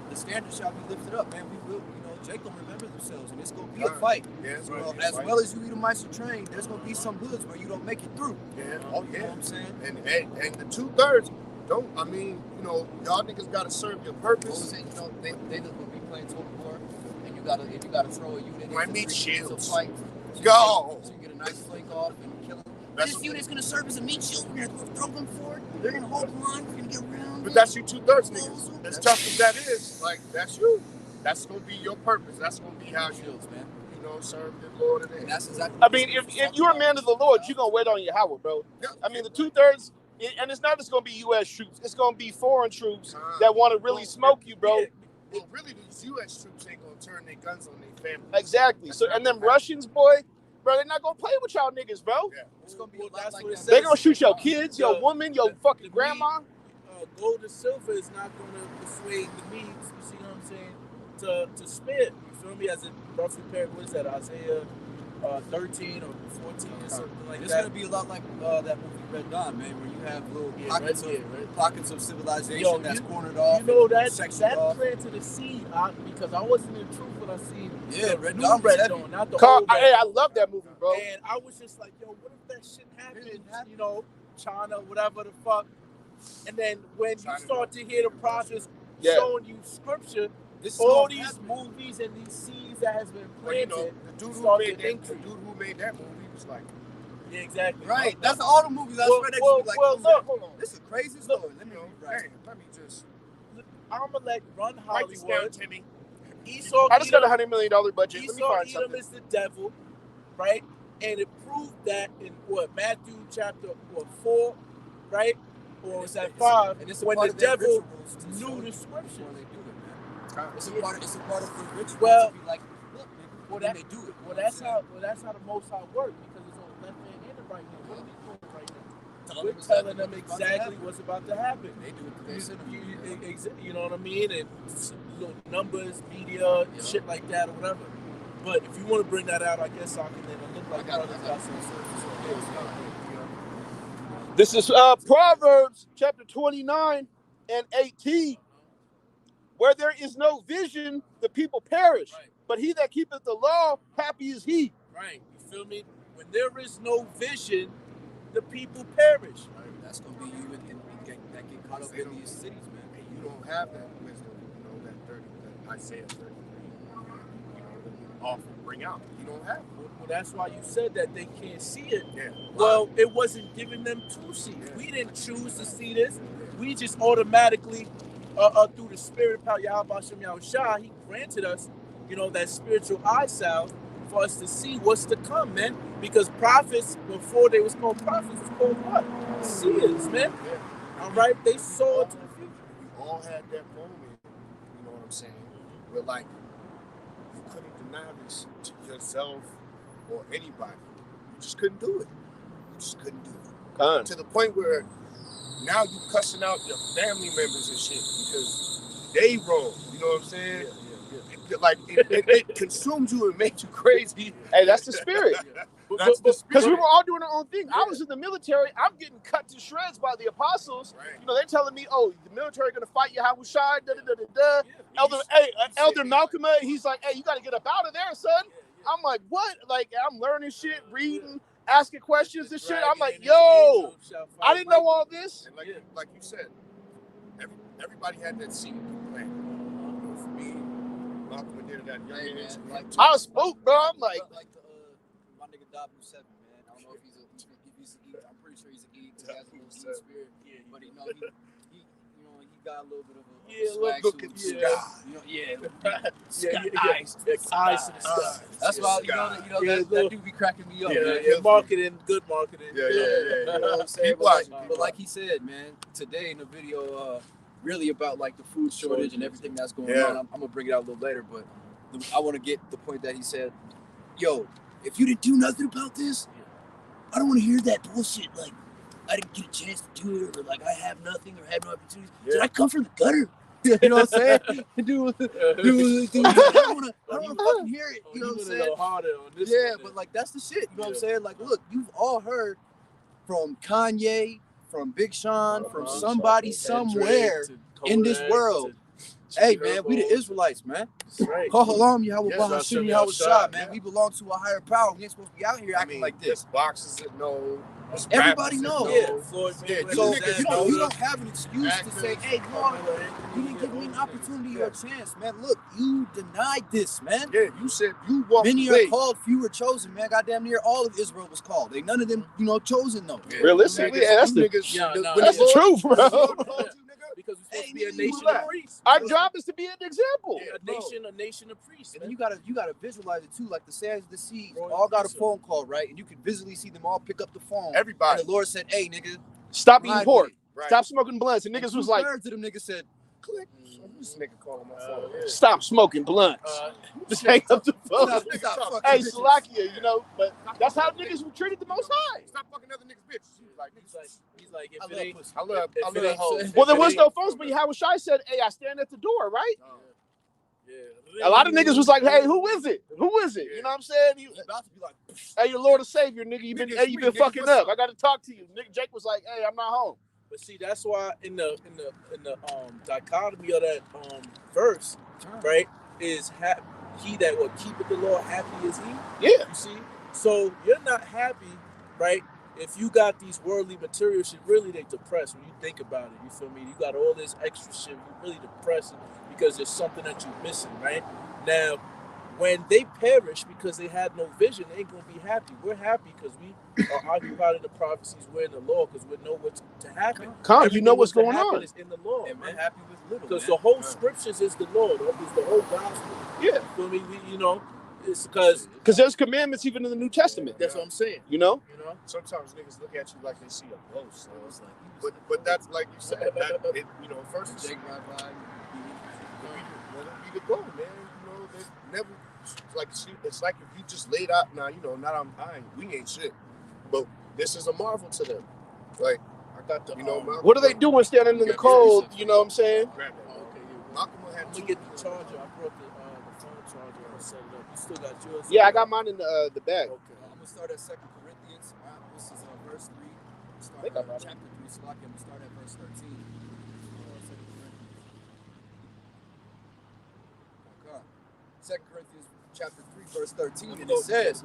the standard shall be lifted up, man. We will, Jake gonna remember themselves, and it's gonna be a fight. Yeah, as well as you Edomites are trained, there's gonna be some hoods where you don't make it through. Yeah, you know what I'm saying? And the 2/3 don't. I mean, y'all niggas gotta serve your purpose. They will be playing total war, and you gotta throw a unit. Might need shields. Fight. Go. So you get a nice flank off and kill them. This unit's gonna serve as a meat shield. We're gonna throw them forward. They're gonna hold the line. We're gonna get around. But that's you 2/3 niggas. As tough as that is, like that's you. That's gonna be your purpose. That's gonna be how you, man. Serve the Lord. And that's exactly. I mean, if you're a man of the Lord, you're gonna wait on your Howard, bro. I mean, the 2/3, and it's not just gonna be U.S. troops. It's gonna be foreign troops that want to really smoke you, bro. Well, really, these U.S. troops ain't gonna turn their guns on their family. Exactly. So, and them Russians, boy, bro, they're not gonna play with y'all niggas, bro. Yeah. It's gonna be a lot like that. They're gonna shoot your kids, your woman, your fucking grandma. Gold and silver is not gonna persuade the means. You see what I'm saying? To spit. You feel me? As a roughly paired, what is that? Isaiah 13 or 14 or something like it's that. It's gonna be a lot like that movie Red Dawn, man, where you have little pockets of civilization that's cornered off. You know that planted a seed, because I wasn't in truth when I seen Red Dawn, not the old Hey, I love that movie, bro. And I was just like, yo, what if that shit happened? China, whatever the fuck. And then when you start to hear the process showing you scripture, all these movies and these seeds that has been planted, the dude who made that movie was like, yeah, exactly. Right. That's all the movies I swear they look, hold on. This is a crazy story. Let me just. I'm gonna run Hollywood. Down, Timmy. I just got $100 million budget. Let me find something. Edom is the devil, right? And it proved that in Matthew chapter 4, right? Or was that 5? And it's when the devil knew the scripture. It's a part of the ritual. Well, to be like, look, they do it. Well, that's how the Most High works, because it's on the left hand and the right hand. What are we doing right now? We're telling them exactly what's about to happen. They do it. You know what I mean? And numbers, media, shit like that, or whatever. But if you want to bring that out, I guess I can then look like brothers got some service. This is Proverbs chapter 29 and 18. Where there is no vision, the people perish. Right. But he that keepeth the law, happy is he. Right. You feel me? When there is no vision, the people perish. Right. That's going to be you that get caught up in these cities, man. And you don't have that wisdom, that Isaiah 33, often bring out. You don't have it. Well, that's why you said that they can't see it. Yeah. Well, it wasn't given them to see. Yeah. We didn't choose to see this. We just automatically, through the spirit of power, Yahweh Hashem Yahushua, he granted us, that spiritual eyesight for us to see what's to come, man. Because prophets, before they was called prophets, was called what? Seers, man. Yeah. All right? They saw into the future. We all had that moment, you know what I'm saying? Where, like, you couldn't deny this to yourself or anybody. You just couldn't do it. You just couldn't do it. To the point where now you cussing out your family members and shit because they wrong. You know what I'm saying? Yeah. Like it consumed you and made you crazy. Hey, that's the spirit. That's the spirit. Because we were all doing our own thing. Yeah. I was in the military. I'm getting cut to shreds by the apostles. Right. They're telling me, "Oh, the military gonna fight you, Yahushua." Yeah. Elder Malcolm, he's like, "Hey, you got to get up out of there, son." Yeah. I'm like, "What?" Like, I'm learning shit, reading, asking questions and shit. I'm like, "Yo, I didn't know all this." And like you said, everybody had that seed plan. For me, Malcolm did that young age. I was spooked, bro. I'm like my nigga W7, man. I don't know if he's an I'm pretty sure he's an E. He has a little seed spirit, but he got a little bit of a swag look at the sky. Eyes in the sky. That's why that dude be cracking me up. Yeah, marketing, good marketing. Yeah. You know what I'm saying? But like he said, man, today in the video, really about like the food shortage and everything that's going on. I'm gonna bring it out a little later, but I want to get the point that he said, yo, if you didn't do nothing about this, I don't want to hear that bullshit. Like, I didn't get a chance to do it, or like I have nothing, or have no opportunities. Did I come from the gutter? You know what I'm saying? Dude, I don't want to fucking hear it. You know what I'm saying? But like that's the shit. You know what I'm saying? Like, look, you've all heard from Kanye, from Big Sean, from somebody somewhere in this world. Hey man, we the Israelites, man. That's right. Call Halam, Yahweh Bahashim, Yahweh Shah, man. We belong to a higher power. We ain't supposed to be out here acting like this. Boxes that know. Everybody knows. So you don't have an excuse to say, hey, Lord, you didn't give me an opportunity or a chance, man. Look, you denied this, man. Yeah, you said you walked away. Many are called, few are chosen, man. Goddamn near all of Israel was called. They none of them, chosen though. Yeah. Realistically, that's the truth, bro. Because we're supposed to be a nation of priests. Our job is to be an example. Yeah, a nation of priests. And then you gotta visualize it too. Like the sands of the sea all got a phone call, right? And you can visually see them all pick up the phone. Everybody. And the Lord said, "Hey, nigga, stop eating pork. Right. Stop smoking blunts." And niggas was like, "Birds of them niggas said, click." This nigga calling my phone. Stop smoking blunts. Just hang up the phone. Hey, Salakia, but that's how niggas were treated the Most High. Stop fucking other niggas' bitches. He's like, if it ain't, I love hoes. Well, there was no phones, but Yahweh Shai said, "Hey, I stand at the door," right? A lot of niggas was like, "Hey, who is it? Who is it?" You know what I'm saying? About to be like, "Hey, your Lord and Savior, nigga, you been fucking up. I got to talk to you." Nigga Jake was like, "Hey, I'm not home." But see, that's why in the dichotomy of that verse, right, is he that will keepeth the Lord happy is he. Yeah. You see, so you're not happy, right? If you got these worldly material shit, really they depress when you think about it. You feel me? You got all this extra shit, you really depressing because there's something that you're missing, right? Now, when they perish because they had no vision, they ain't gonna be happy. We're happy because we are occupied in the prophecies. We're in the law because we know what's to happen. You know what's going on. Is in the law, and we're happy with little. Because the whole scriptures is the law, is the whole gospel. Yeah. You feel me? It's because there's commandments even in the New Testament. That's what I'm saying. Sometimes niggas look at you like they see a ghost. So it's like, but that's like you said. First it's Jake right be the glow, man. There's never it's like if you just laid out now. Not I'm high. We ain't shit. But this is a marvel to them. Like I got the what are they doing standing in the cold? You know what I'm saying? Grab that. Okay, Malcolm had to get the charger. I brought the phone charger and set it up. You still got yours? Yeah, I got mine in the bag. Okay. I'm gonna start at 2 Corinthians. This is verse 3. Start at chapter 3. So I'm gonna start at verse 13. 2 Corinthians chapter 3, verse 13, and it says,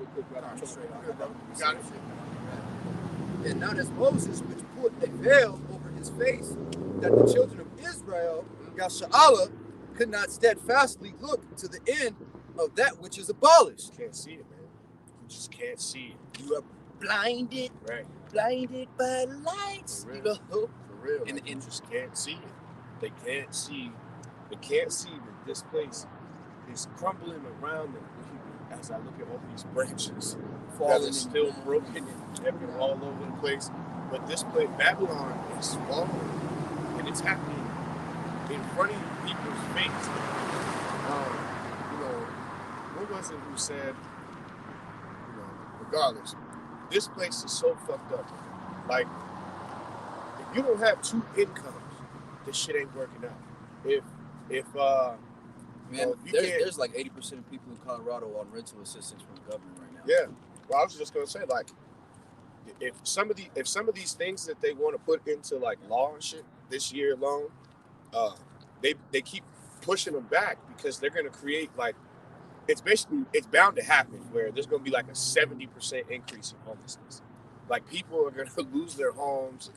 and not as Moses, which put a veil over his face, that the children of Israel, Yasha'Allah, could not steadfastly look to the end of that which is abolished. You can't see it, man. You just can't see it. You are blinded, blinded by lights. For real. And you just can't see it. They can't see that this place is crumbling around them as I look at all these branches that are still broken and all over the place. But this place, Babylon, is falling, and it's happening in front of people's face. What was it who said, regardless, this place is so fucked up. Like, if you don't have two incomes, this shit ain't working out. Man, there's like 80% of people in Colorado on rental assistance from the government right now. Yeah. Well, I was just gonna say, like, if some of these things that they want to put into like law and shit this year alone, they keep pushing them back because they're gonna create like it's bound to happen where there's gonna be like a 70% increase in homelessness. Like people are gonna lose their homes.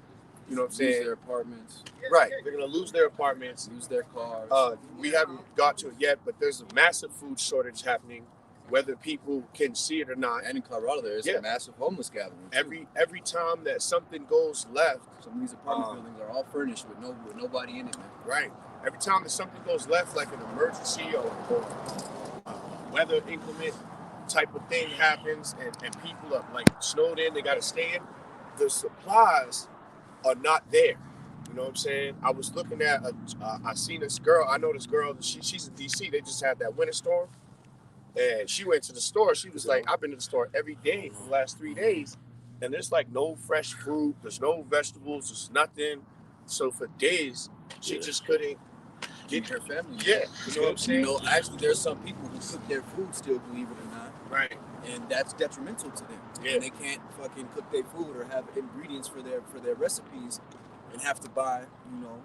You know what I'm saying? Lose their apartments. Right. They're going to lose their apartments. Lose their cars. We haven't got to it yet, but there's a massive food shortage happening, whether people can see it or not. And in Colorado, there's a massive homeless gathering. Every time that something goes left. Some of these apartment buildings are all furnished with nobody in it, man. Right. Every time that something goes left, like an emergency or weather inclement type of thing happens, and people are like snowed in, they got to stay in, the supplies are not there. You know what I'm saying? I was looking at, I seen this girl. I know this girl. She's in D.C. They just had that winter storm. And she went to the store. She was like, I've been to the store every day for the last 3 days. And there's like no fresh fruit. There's no vegetables. There's nothing. So for days, she just couldn't get her family. Yeah. You know what I'm saying? You know, actually, there's some people who cook their food still, believe it or not. Right. And that's detrimental to them. Yeah. And they can't fucking cook their food or have ingredients for their recipes and have to buy, you know,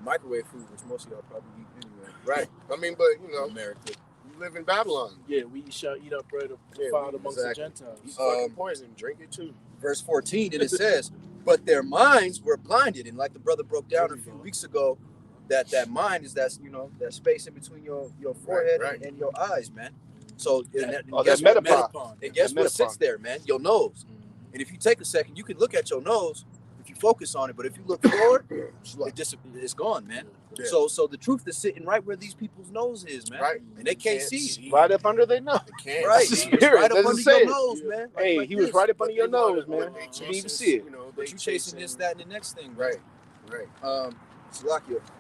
microwave food, which most of y'all probably eat anyway. Right. I mean, but, you know, America. We live in Babylon. Yeah, we shall eat up bread found amongst the Gentiles. Eat fucking poison, drink it too. Verse 14, and it says, but their minds were blinded. And like the brother broke down a few weeks ago, that mind is that, you know, that space in between your forehead and your eyes, man. So that's metapon. And guess what sits there, man? Your nose. And if you take a second, you can look at your nose if you focus on it. But if you look forward, it's gone, man. Yeah. So the truth is sitting right where these people's nose is, man. Right. And they can't see. Right up under their nose. They can't. Right. Right up under your nose, man. Hey, he was right up under your nose, man. You didn't even see it. You know, but you chasing this, that, and the next thing. Right.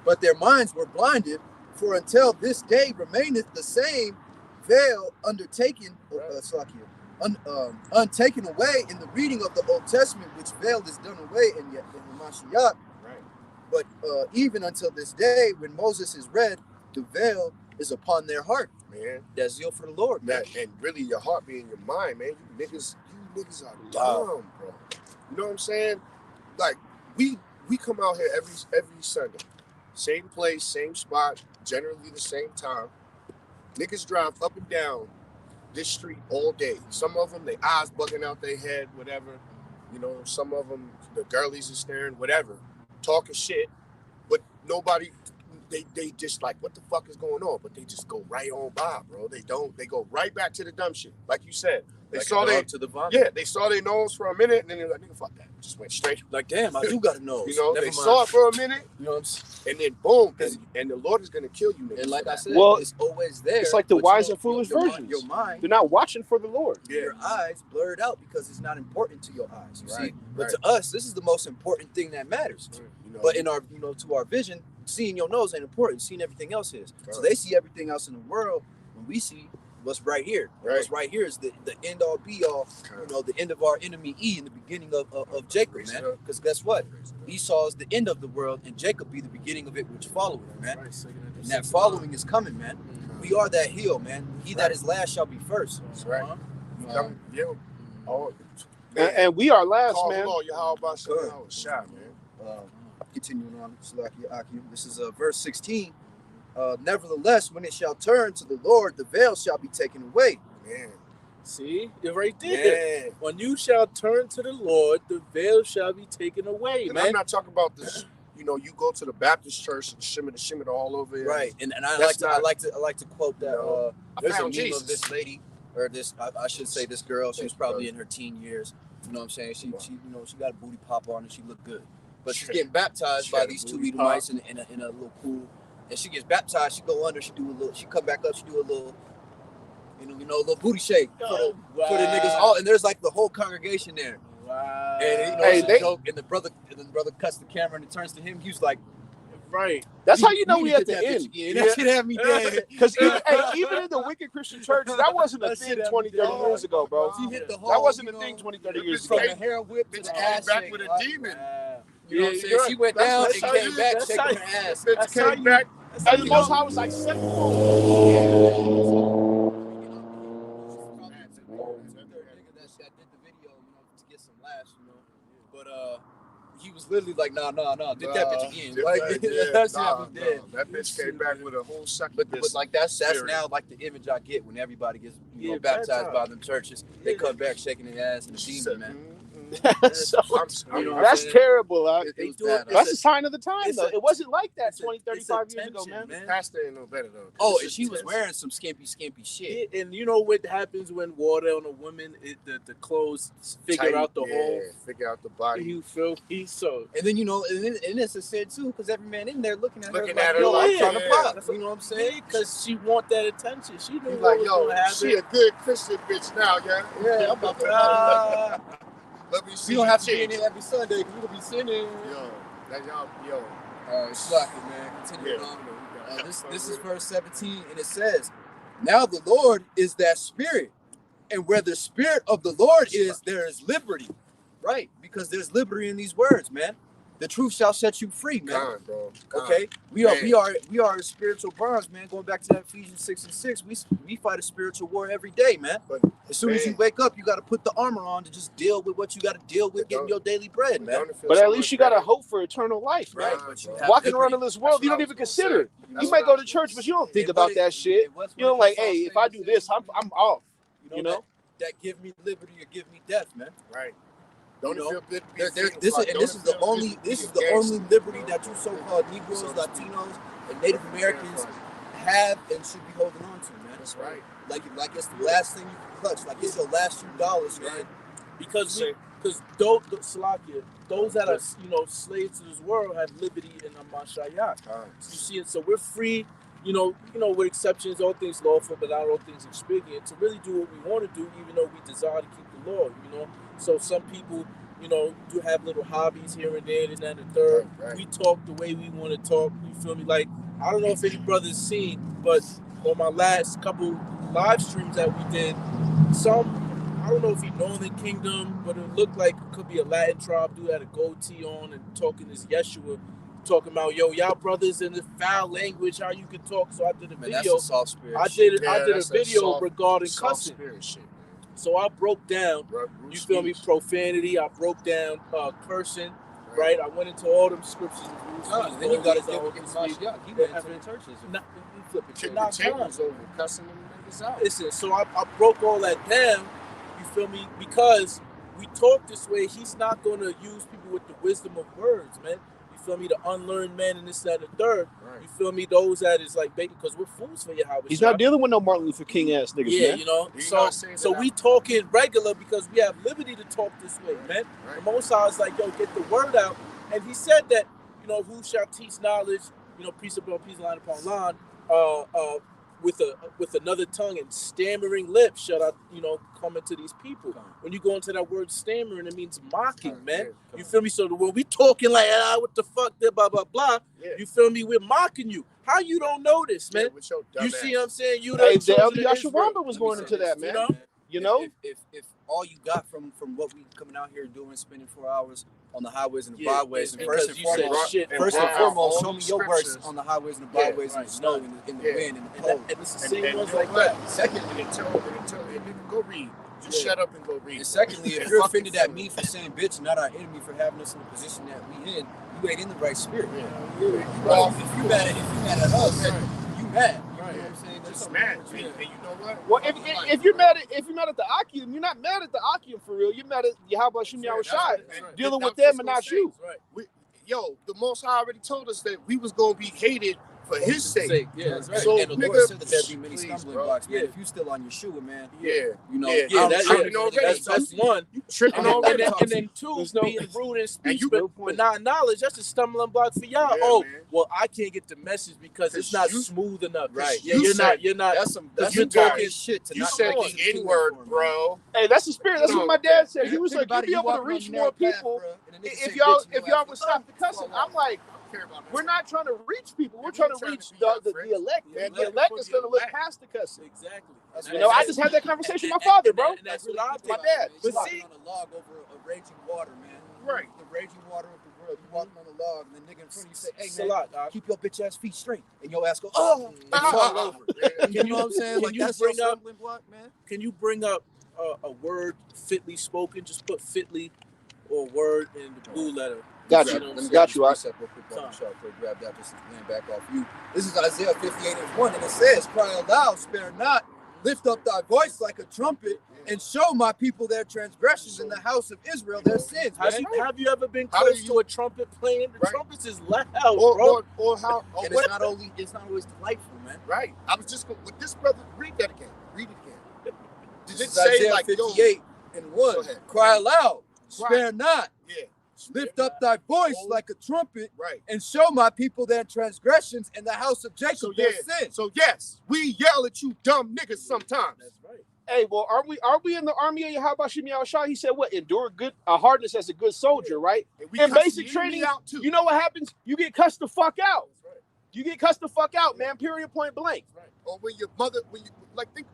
But their minds were blinded, for until this day remaineth the same veil untaken away in the reading of the Old Testament, which veil is done away in the Mashiach. Right. But even until this day, when Moses is read, the veil is upon their heart. Man. That zeal for the Lord, man. And really your heart being your mind, man. You niggas are dumb, bro. You know what I'm saying? Like, we come out here every Sunday. Same place, same spot, generally the same time. Niggas drive up and down this street all day. Some of them, their eyes bugging out their head, whatever. You know, some of them, the girlies are staring, whatever. Talking shit. But nobody, they just like, what the fuck is going on? But they just go right on by, bro. They go right back to the dumb shit. Like you said. They like saw they saw their nose for a minute, and then they're like, nigga, fuck that. Just went straight. Like, damn, I do got a nose. You know, they saw it for a minute, you know what I'm saying? and then boom, and the Lord is gonna kill you, nigga. And like I said, it's always there. It's like the wise and foolish virgins. Your mind, they're not watching for the Lord. Yeah. Your eyes blurred out because it's not important to your eyes. You see, but right. to us, this is the most important thing that matters. You know, but in our, you know, to our vision, seeing your nose ain't important. Seeing everything else is. Right. So they see everything else in the world when we see what's right here. Right. What's right here is the end all be all, you know, the end of our enemy E in the beginning of Jacob, man. Because guess what? Esau is the end of the world, and Jacob be the beginning of it, which followed it, man. And that following is coming, man. We are that hill, man. He that is last shall be first. That's right. And we are last, man. Continuing on, this is verse 16. Nevertheless, when it shall turn to the Lord, the veil shall be taken away. Man. See, you're right there. Man. When you shall turn to the Lord, the veil shall be taken away. And man. I'm not talking about this. You know, you go to the Baptist church and shimmer all over it. Right, and I like to quote that. You know, there's a meme of this lady, or this I should say this girl. She was probably in her teen years. You know what I'm saying? She you know, she got a booty pop on and she looked good, but she's getting baptized by these two Edomites in a little pool. And she gets baptized, she go under, she come back up, she do a little, you know, a little booty shake for the niggas all, and there's like the whole congregation there. Wow. And you know, it's a joke, and the brother cuts the camera and it turns to him. He was like, right. That's how you know we at the end. That shit had me dead. Because even in the wicked Christian church, that wasn't a thing 20, 30 years ago, bro. That wasn't a thing 20, 30 years ago. From the hair whip to the ass back with a demon. You know what I'm saying? She went down and came back shaking her ass. Bitch came back. And the Most High was like, that did the video, you know, to get some laughs, you know. But he was literally like, nah, did that bitch again. That bitch came back with a whole sucker. But like that's now like the image I get when everybody gets baptized by them churches. They come back shaking their ass and the demon, man. That's terrible. That's a sign of the time, though. It wasn't like that 20, 35 years ago, man. Pastor ain't no better, though. Oh, and she was wearing some skimpy shit. And you know what happens when water on a woman, the clothes figure out the whole, figure out the body. You filthy so. And then, you know, and it's a sin, too, because every man in there looking at her like, trying to pop. You know what I'm saying? Because she want that attention. She knew like, yo, she a good Christian bitch now, yeah? Yeah, I'm about to... Let me see. You don't have to be in here every Sunday because you'll be sinning. Yo, That y'all, yo. It's lucky, man. Continue on. This is verse 17, and it says, "Now the Lord is that Spirit, and where the Spirit of the Lord is, there is liberty." Right? Because there's liberty in these words, man. The truth shall set you free, man. God, bro. God. Okay, we are spiritual bonds, man. Going back to that Ephesians 6:6, we fight a spiritual war every day, man. But as soon as you wake up, you got to put the armor on to just deal with what you got to deal with, getting your daily bread, man. But at least you got a hope for eternal life, right? Walking around in this world, you don't even consider it. You might go to church, but you don't think about that shit. You know, like, hey, if I do this, I'm off. You know, that give me liberty or give me death, man. Right. Don't feel good. This is the only liberty that you so-called Negroes, Latinos, and Native Americans have and should be holding on to, man. That's right. Like it's the last thing you can clutch. Like it's your last few dollars, man. Because those that are slaves to this world have liberty in Amashayat. You see it, so we're free. You know, with exceptions, all things lawful, but not all things expedient. To really do what we want to do, even though we desire to keep the law. You know. So some people, do have little hobbies here and there, and then the third. Right. We talk the way we want to talk. You feel me? Like, I don't know if any brothers seen, but on my last couple live streams that we did, I don't know if you know the kingdom, but it looked like it could be a Latin tribe dude had a goatee on and talking this Yeshua, talking about, y'all brothers in the foul language, how you can talk. So I did a video. That's a soft spirit. I did a video regarding cussing. Shit. So I broke down, you feel me, profanity. I broke down cursing, right? I went into all them scriptures. Then you got to deal with Mashiach. He went into the churches. The tables over, cussing them niggas out. Listen, so I broke all that down, you feel me, because we talk this way. He's not going to use people with the wisdom of words, man. You feel me? The unlearned man and this, that, and the third. Right. You feel me? Those that is like, because we're fools for Yahweh. He's not dealing with no Martin Luther King ass niggas, man. So we talking regular because we have liberty to talk this way, man. Right. The Most High is like, get the word out. And he said that, who shall teach knowledge, piece upon piece, line upon line, with another tongue and stammering lips shall I, come into these people. When you go into that word stammering, it means mocking, man. You feel me? So when we talking like, what the fuck, blah, blah, blah, you feel me? We're mocking you. How you don't know this, man? You see what I'm saying? The elder Yashawamba was going into that, man. If all you got from what we coming out here doing, spending 4 hours on the highways and the byways, and first and foremost, show me your works on the highways and the byways in the snow, in the wind, in the cold. And it's the same ones like that. Secondly, go read. Just shut up and go read. And secondly, if you're offended at me for saying bitch and not our enemy for having us in the position that we in, you ain't in the right spirit. If you mad at us, you mad. Right. You know what I'm saying? Just mad. And you know what? Well, if you're mad at the Akim, you're not mad at the Akim for real. You're mad at Yahweh Shem Yahushai dealing with them and not you. Right. The Most High already told us that we was gonna be hated for his sake. Yeah, that's right. So, and the Lord said that there'd be many stumbling blocks, man. If you still on Yeshua, man. That's one. You tripping already. And then two, being rude in speech, but not knowledge. That's a stumbling block for y'all. Well, I can't get the message because it's not smooth enough. Right. You're not. That's some talking shit to you said the N-word, bro. Hey, that's the spirit. That's what my dad said. He was like, you'll be able to reach more people if y'all would stop the cussing. I'm like, we're not trying to reach people. We're trying to reach the elect. And the elect is going to look past the cussing. Exactly. I just had that conversation with my father, bro. And that's what I did. My dad. But see, on a log over a raging water, man. Right. The raging water of the world. You walking on the log, and the nigga in front of you say, "Hey, man, keep your bitch ass feet straight," and your ass go, "Oh," and fall over. You know what I'm saying? Like that's your stumbling block, man. Can you bring up a word fitly spoken? Just put fitly or word in the blue letter. Got you. Got you. Grab that just land back off you. This is Isaiah 58:1, and it says, "Cry aloud, spare not, lift up thy voice like a trumpet, and show my people their transgressions in the house of Israel their sins." Have you ever been close to a trumpet playing? The trumpets is loud, bro. Or how? And it's not always delightful, man. Right. I was just going with this brother. Read that again. Read it again. Did it say Isaiah 58:1? Cry aloud, spare not. Yeah. Lift up thy voice like a trumpet, and show my people their transgressions in the house of Jacob their sins. So yes, we yell at you dumb niggas sometimes. That's right. Hey, well, are we in the army of Yahweh Shem Shah? He said, what? Endure good hardness as a good soldier, right? In basic training, you know what happens? You get cussed the fuck out. Right. You get cussed the fuck out, man. Period, point blank. Right. Or when you like think,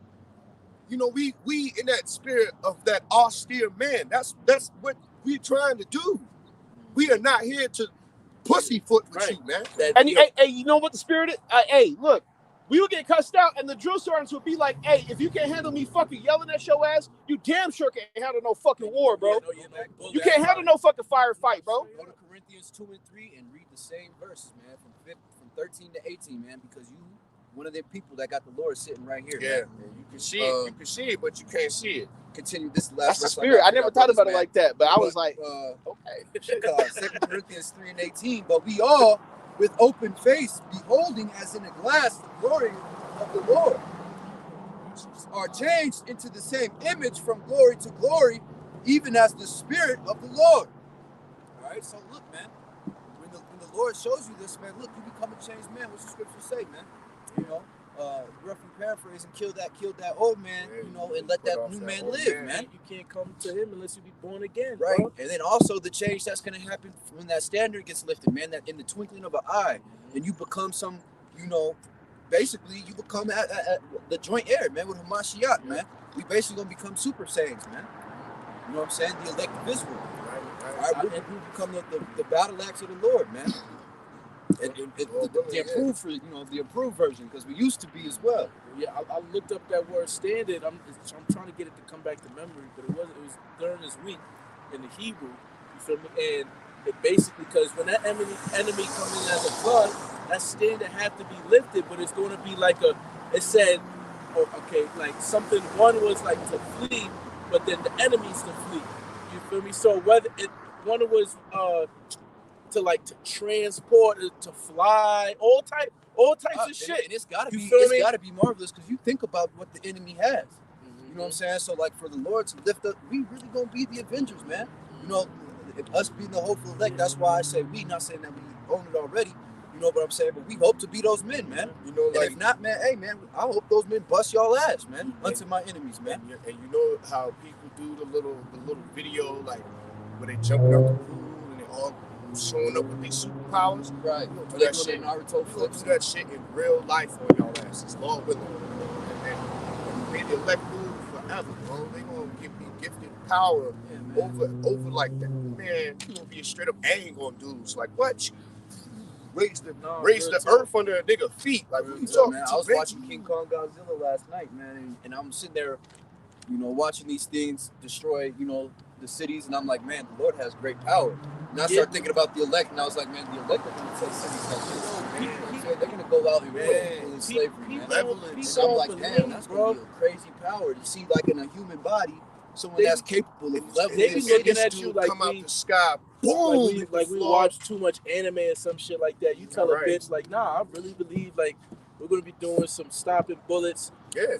you know, we in that spirit of that austere man. That's what we're trying to do. We are not here to pussyfoot with you, man. And hey, you know what the spirit is? Hey, look. We would get cussed out, and the drill sergeants would be like, hey, if you can't handle me fucking yelling at your ass, you damn sure can't handle no fucking war, bro. You can't handle no fucking firefight, bro. Go to Corinthians 2 and 3 and read the same verses, man, from 13 to 18, man, because you one of the people that got the Lord sitting right here. Yeah, man. You can see it. You can see it, but you can't see it. Continue this last. That's the spirit. I never thought about it like that, but I was like, okay. 2 Corinthians 3 and 18. But we all, with open face, beholding as in a glass the glory of the Lord, are changed into the same image from glory to glory, even as the Spirit of the Lord. All right. So look, man. When the Lord shows you this, man, look, you become a changed man. What's the scripture say, man? You know, roughly paraphrasing, kill that old man, you know, and let that new man live, man. You can't come to him unless you be born again, right? Bro. And then also the change that's going to happen when that standard gets lifted, man, that in the twinkling of an eye, and you become some, you know, basically you become the joint heir, man, with Hamashiach, man. We basically going to become super saiyans, man. You know what I'm saying? The elect of Israel. All right, we become the battle axe of the Lord, man. The improved version, because we used to be as well. Yeah, I looked up that word standard. I'm trying to get it to come back to memory, but it was during this week in the Hebrew. You feel me? And it basically, because when that enemy comes in as a flood, that standard had to be lifted, but it's going to be like it said, like something. One was like to flee, but then the enemies to flee. You feel me? So one was to transport, to fly, all types of shit. And it's gotta be marvelous, because you think about what the enemy has. Mm-hmm. You know what I'm saying? So like for the Lord to lift up, we really gonna be the Avengers, man. You know, us being the hopeful elect, that's why I say we, not saying that we own it already. You know what I'm saying? But we hope to be those men, man. You know, like, and if not, man, hey man, I hope those men bust y'all ass, man, unto my enemies, man. And you know how people do the little video, like where they jumping out the pool and they all showing up with these superpowers, right? We don't do that shit. We'll do that shit in real life on y'all asses, Lord willing. And may the elect rule forever, bro. They gonna be gifted power over like that. Man, you gonna be a straight up ain't gonna dudes like what? Raise the earth under a nigga feet. Like what you talking about? I was watching King Kong Godzilla last night, man, and I'm sitting there, you know, watching these things destroy, you know, the cities, and I'm like, man, the Lord has great power. And I started thinking about the elect, and I was like, man, the elect are going to take cities like this. They're going to go out and in slavery, man. So I'm like, damn, that's going to be a crazy power to see, like in a human body, someone that's capable of leveling. They be looking at you like come out the sky, boom, like we watch too much anime or some shit like that. You tell a bitch like, nah, I really believe like we're going to be doing some stopping bullets,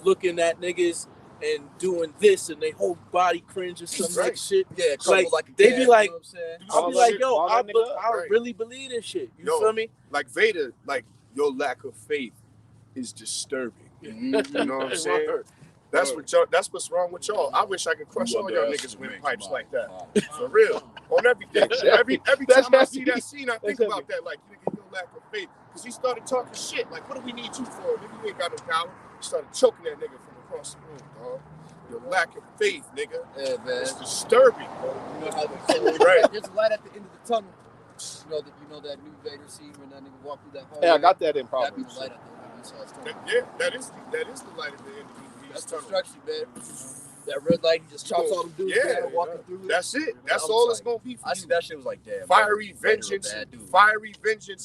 looking at niggas and doing this, and they whole body cringe or some like shit. Yeah, like they be like, you know what I'm saying? I'll be like, yo, I really believe this shit. You feel me? Like Vader, like your lack of faith is disturbing. You know what I'm saying? That's what's wrong with y'all. I wish I could crush all y'all niggas with pipes like that. For real. On everything. Every time I see that scene, I think about that. Like, nigga, your lack of faith. Because he started talking shit. Like, what do we need you for? Nigga, you ain't got no power. He started choking that nigga from across the room, dog. Your lack of faith, nigga. Yeah, man. It's disturbing, bro. You know how there's a light at the end of the tunnel. You know that new Vader scene when that nigga walked through that hallway? Yeah, I got that in Proverbs. That'd be the light at the end of the tunnel. That is the light at the end of the That's destruction, man. That red light, he just chops all them dudes down walking through it. That's it. That's all it's going to be for you. I see that shit was like, damn. Fiery vengeance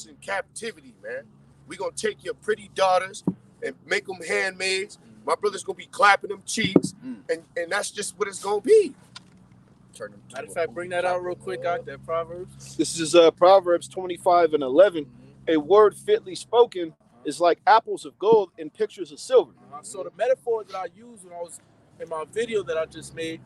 and captivity, man. We going to take your pretty daughters and make them handmaids. My brother's going to be clapping them cheeks. And that's just what it's going to be. Matter of fact, bring that out real quick, out that Proverbs. This is Proverbs 25 and 11. A word fitly spoken is like apples of gold and pictures of silver. So the metaphor that I used when I was in my video that I just made,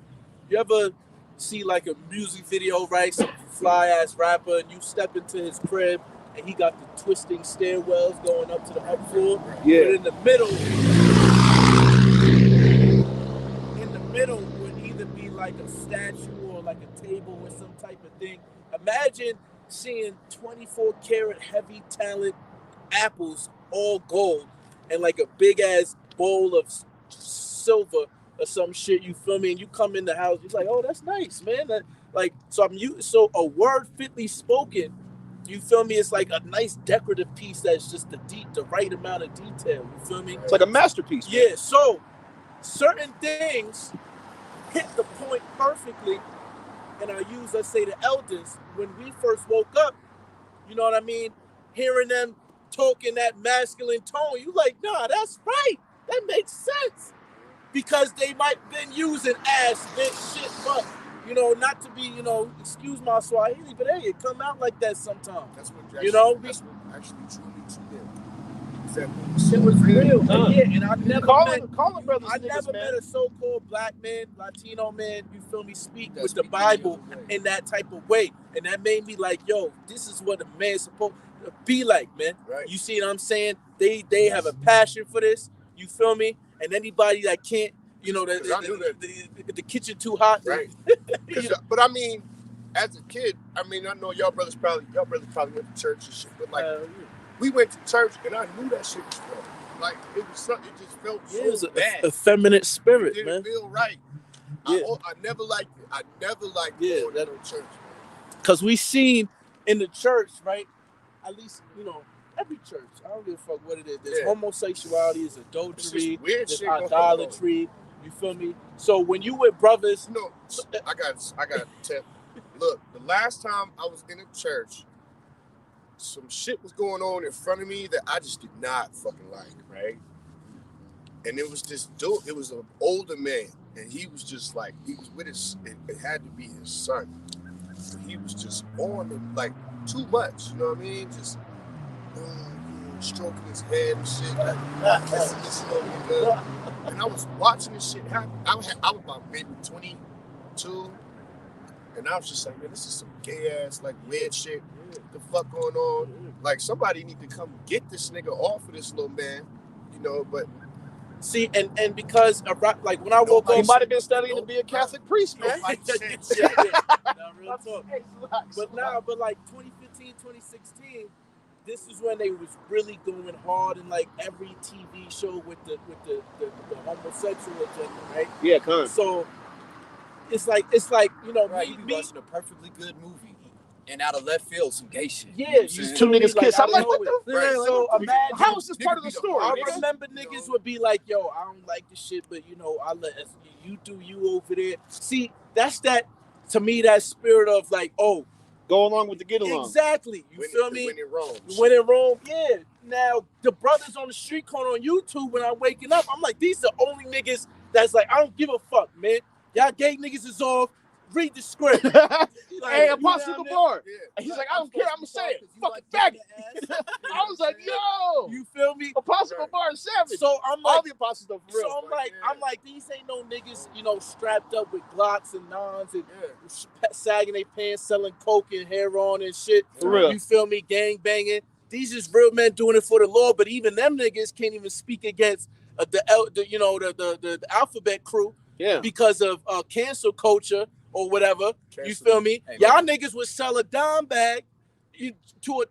you ever see like a music video, right? Some fly ass rapper, and you step into his crib and he got the twisting stairwells going up to the up floor. Yeah. But in the middle, middle would either be like a statue or like a table or some type of thing. Imagine seeing 24 karat heavy talent apples, all gold, and like a big ass bowl of silver or some shit. You feel me? And you come in the house, you're like, oh, that's nice, man. So a word fitly spoken. You feel me? It's like a nice decorative piece that's just the right amount of detail. You feel me? It's like a masterpiece. Man. Yeah. So certain things hit the point perfectly, and I use, let's say, the elders when we first woke up. You know what I mean? Hearing them talking that masculine tone, you like, nah, that's right. That makes sense. Because they might been using ass, bitch, shit, but, you know, not to be, you know, excuse my Swahili, but hey, it come out like that sometimes. That's what actually, you know, that's what actually truly shit was real. Yeah, and I never met a so-called black man, Latino man, you feel me, speak with the Bible in that type of way. And that made me like, yo, this is what a man's supposed to be like, man. Right. You see what I'm saying? They have a passion for this, you feel me? And anybody that can't, you know, the kitchen too hot. Right. But I mean, as a kid, I mean, I know y'all brothers probably went to church and shit, but like, we went to church and I knew that shit was wrong. Like, it was something, it just felt so it was bad. A feminine spirit, it man. Didn't feel right. Yeah. I never liked it. I never liked going to church, man. Because we seen in the church, right? At least, you know, every church, I don't give a fuck what it is. There's homosexuality, there's adultery, there's idolatry. You feel me? So when you with brothers, no, I got to tell. Look, the last time I was in a church, some shit was going on in front of me that I just did not fucking like, right? And it was this dude, it was an older man, and he was just like, he was with his, it had to be his son. He was just on him like too much, you know what I mean? Just stroking his head and shit, like kissing this little nigga. And I was watching this shit happen. I was about maybe 22, and I was just like, man, this is some gay ass, like, weird shit. What the fuck going on? Like, somebody need to come get this nigga off of this little man, you know, but... See, and because, like, when I woke up... He might have been studying to be a Catholic priest, man. No, real talk. But like 2015, 2016, this is when they was really going hard in like every TV show with the homosexual agenda, right? Yeah, come on. So it's like you know, right, you be watching a perfectly good movie, and out of left field, some gay shit. Yeah, you two niggas kiss. I'm like, what the? Right, so imagine, how is this part of the story? I remember niggas would be like, yo, I don't like this shit, but you know, I let you do you over there. See, that's that, to me, that spirit of like, oh, go along with the get along. Exactly. You feel me? When in Rome. Yeah. Now, the brothers on the street corner on YouTube, when I'm waking up, I'm like, these are the only niggas that's like, I don't give a fuck, man. Y'all gay niggas is off. Read the script. Like, hey, Apostle Gabar. Yeah. He's like, I don't care. I'm going to say it. Fucking faggot. I was like, yo. You feel me? Apostle Gabar is savage. So I'm like, all the apostles are for real. So I'm like, these ain't no niggas, you know, strapped up with Glocks and nons and sagging their pants, selling coke and heroin and shit. For real. You feel me? Gang banging. These is real men doing it for the Lord, but even them niggas can't even speak against the alphabet crew because of cancel culture or whatever. Cancel. You feel me? Hey, y'all niggas would sell a dime bag to a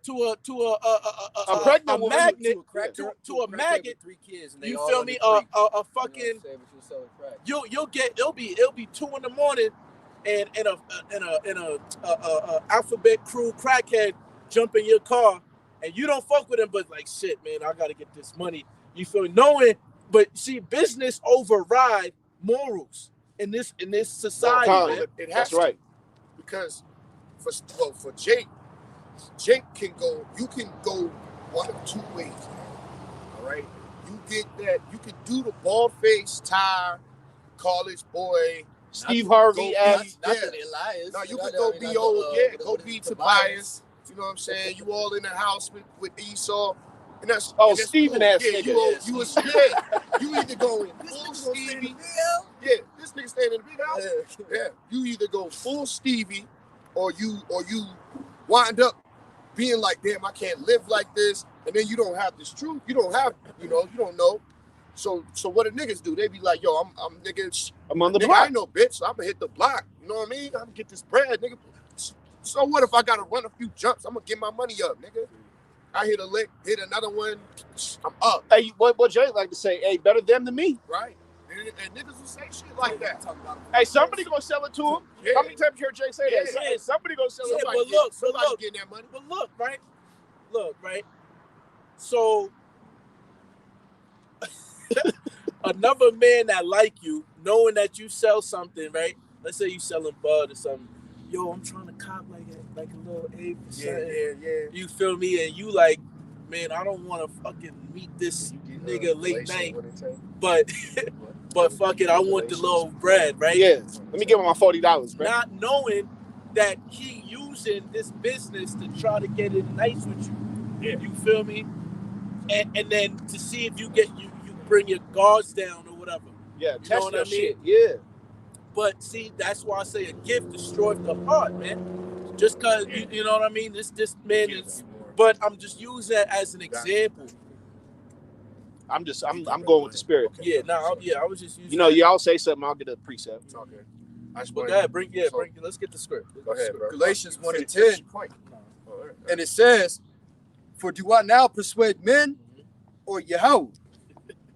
pregnant woman, magnet to a maggot. 3 kids and you feel me? A fucking you'll get it'll be 2 a.m. and a alphabet crew crackhead jump in your car and you don't fuck with him, but like shit, man, I gotta get this money. You feel me? Knowing, but see, business override morals in this society. Man. It has to. Because for Jake can go. You can go one of 2 ways. All right. You get that. You can do the bald face, tie, college boy, Steve Harvey as Elias. No, you can go be old. Go be Tobias. You know what I'm saying? You all in the house with Esau. And that's Stephen ass nigga. You either go full Stevie. Yeah, this nigga standing in the big house. Yeah. You either go full Stevie or you wind up being like, damn, I can't live like this. And then you don't have this truth. You don't have, you don't know. So what do niggas do? They be like, yo, I'm nigga. I'm on the nigga, block. I ain't no bitch, so I'm gonna hit the block. You know what I mean? I'm gonna get this bread, nigga. So what if I gotta run a few jumps? I'm gonna get my money up, nigga. I hit a lick, hit another one, I'm up. Hey, what Jay like to say? Hey, better them than me. Right. And niggas will say shit like that. Hey, somebody gonna sell it to him. Yeah. How many times you heard Jay say that? Yeah. Somebody gonna sell it. Somebody getting that money. But look, right? So another man that like you, knowing that you sell something, right? Let's say you selling bud or something. Yo, I'm trying to cop like a little 8%. Yeah. You feel me? And you like, man, I don't want to fucking meet this nigga late night, but fuck it, I want the little bread, right? Yeah. Let me give him my $40, bro. Not knowing that he using this business to try to get it nice with you. Yeah. You feel me? And then to see if you bring your guards down or whatever. Yeah, you know what I mean? Shit. Yeah. But see, that's why I say a gift destroys the heart, man. Just cause you know what I mean. This man is, but I'm just using it as an example. I'm going with the spirit. Yeah, I was just using. You know, y'all say something, I'll get a precept. Okay. But go ahead, let's get the script. Go ahead, bro. Galatians 1:10, and it says, "For do I now persuade men, or Yahweh,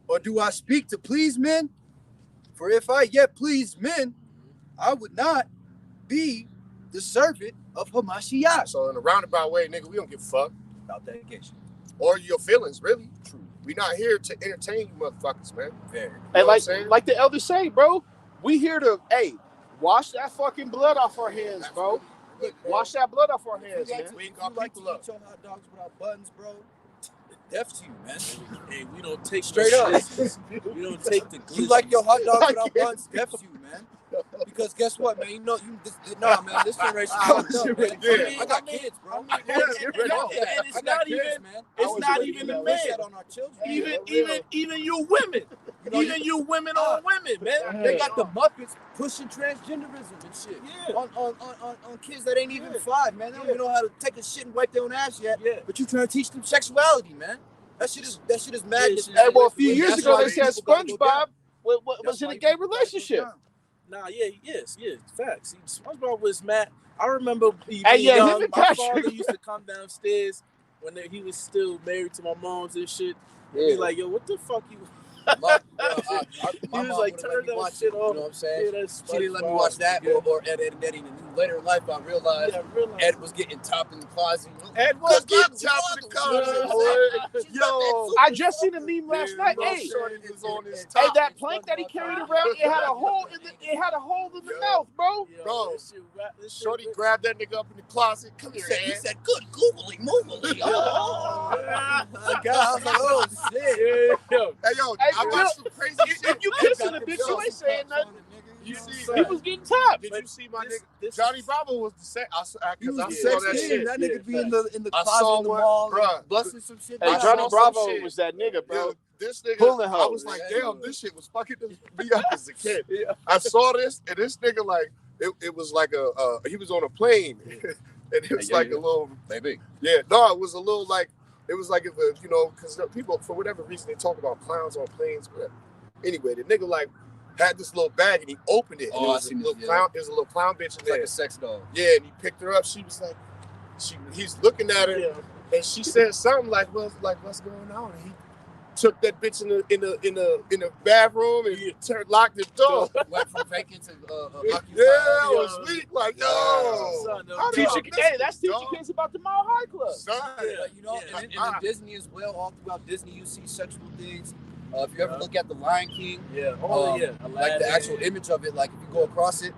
or do I speak to please men? For if I yet please men, I would not be the servant of Hamashiach." So in a roundabout way, nigga, we don't give a fuck About dedication. or your feelings, really. True. We not here to entertain you motherfuckers, man. Very. And like the elders say, bro, we here to, wash that fucking blood off our hands, bro. Wash that blood off our hands, man. We like to eat your hot dogs without buttons, bro. Deaf to you, man. Hey, we don't take Straight up. We don't take the. You like your hot dogs without buttons? Deaf to you, man. Because guess what, man? Man, this generation fucked up, man. I got kids, bro. And it's not even, man. It's not even the man. On our children. Even you women. Even you women on women, man. They got the Muppets pushing transgenderism and shit. Yeah. On kids that ain't even 5, man. They don't even know how to take a shit and wipe their own ass yet. Yeah. But you trying to teach them sexuality, man. That shit is madness. Hey, well, a few years ago they said SpongeBob was in a gay relationship. Nah, yes, facts. SpongeBob was mad. I remember being him young. and My Patrick. father used to come downstairs when he was still married to my mom's and shit. Yeah. Be like, yo, what the fuck you? My He was mom like, wouldn't turn let me that watch shit it, off. You know what I'm saying? Yeah, that's she didn't let me SpongeBob. watch that, Yeah. or Ed, Ed, and Eddie. And later in life, I realized Ed was getting top in the closet. Ed was getting top in the closet. Yo, I just seen a meme last night. Hey, that plank that he carried around, it had a hole in the mouth, bro. Bro, Shorty grabbed that nigga up in the closet. Come here, He said, "Good googly moogly." Oh, God, I was like, "Oh shit." Hey, yo, I watched some crazy shit. If you kissing a bitch, you ain't saying nothing. You see, He was getting top. did you see my nigga? Johnny Bravo was the same. He was I the saw sex that king. shit. That nigga be in the I closet saw in the one, mall, bruh. busting some shit. Hey, I Johnny saw Bravo some shit. was that nigga, bro. This nigga, Pulling I was hoes. like, damn, this shit was fucking me up as a kid. I saw this, and this nigga, like, it was like he was on a plane, and it was like a little, baby. yeah, no, it was a little like, it was like, because people, for whatever reason, they talk about clowns on planes, but anyway, the nigga, like, had this little bag, and he opened it, and Oh, there was a little clown bitch in It's there. like a sex doll. Yeah, and he picked her up. She was like, he's looking at her, and she said something like, "Well, like what's going on?" And he took that bitch in the bathroom and locked the door. Went from vacant to occupied. Yeah, I was weak. Like, yo, Son, how did y'all miss That's this, teaching dog? kids about the Mile High Club. Son. But, and in Disney as well, all throughout Disney, you see sexual things. If you ever look at the Lion King, like the actual image of it, like if you go across it,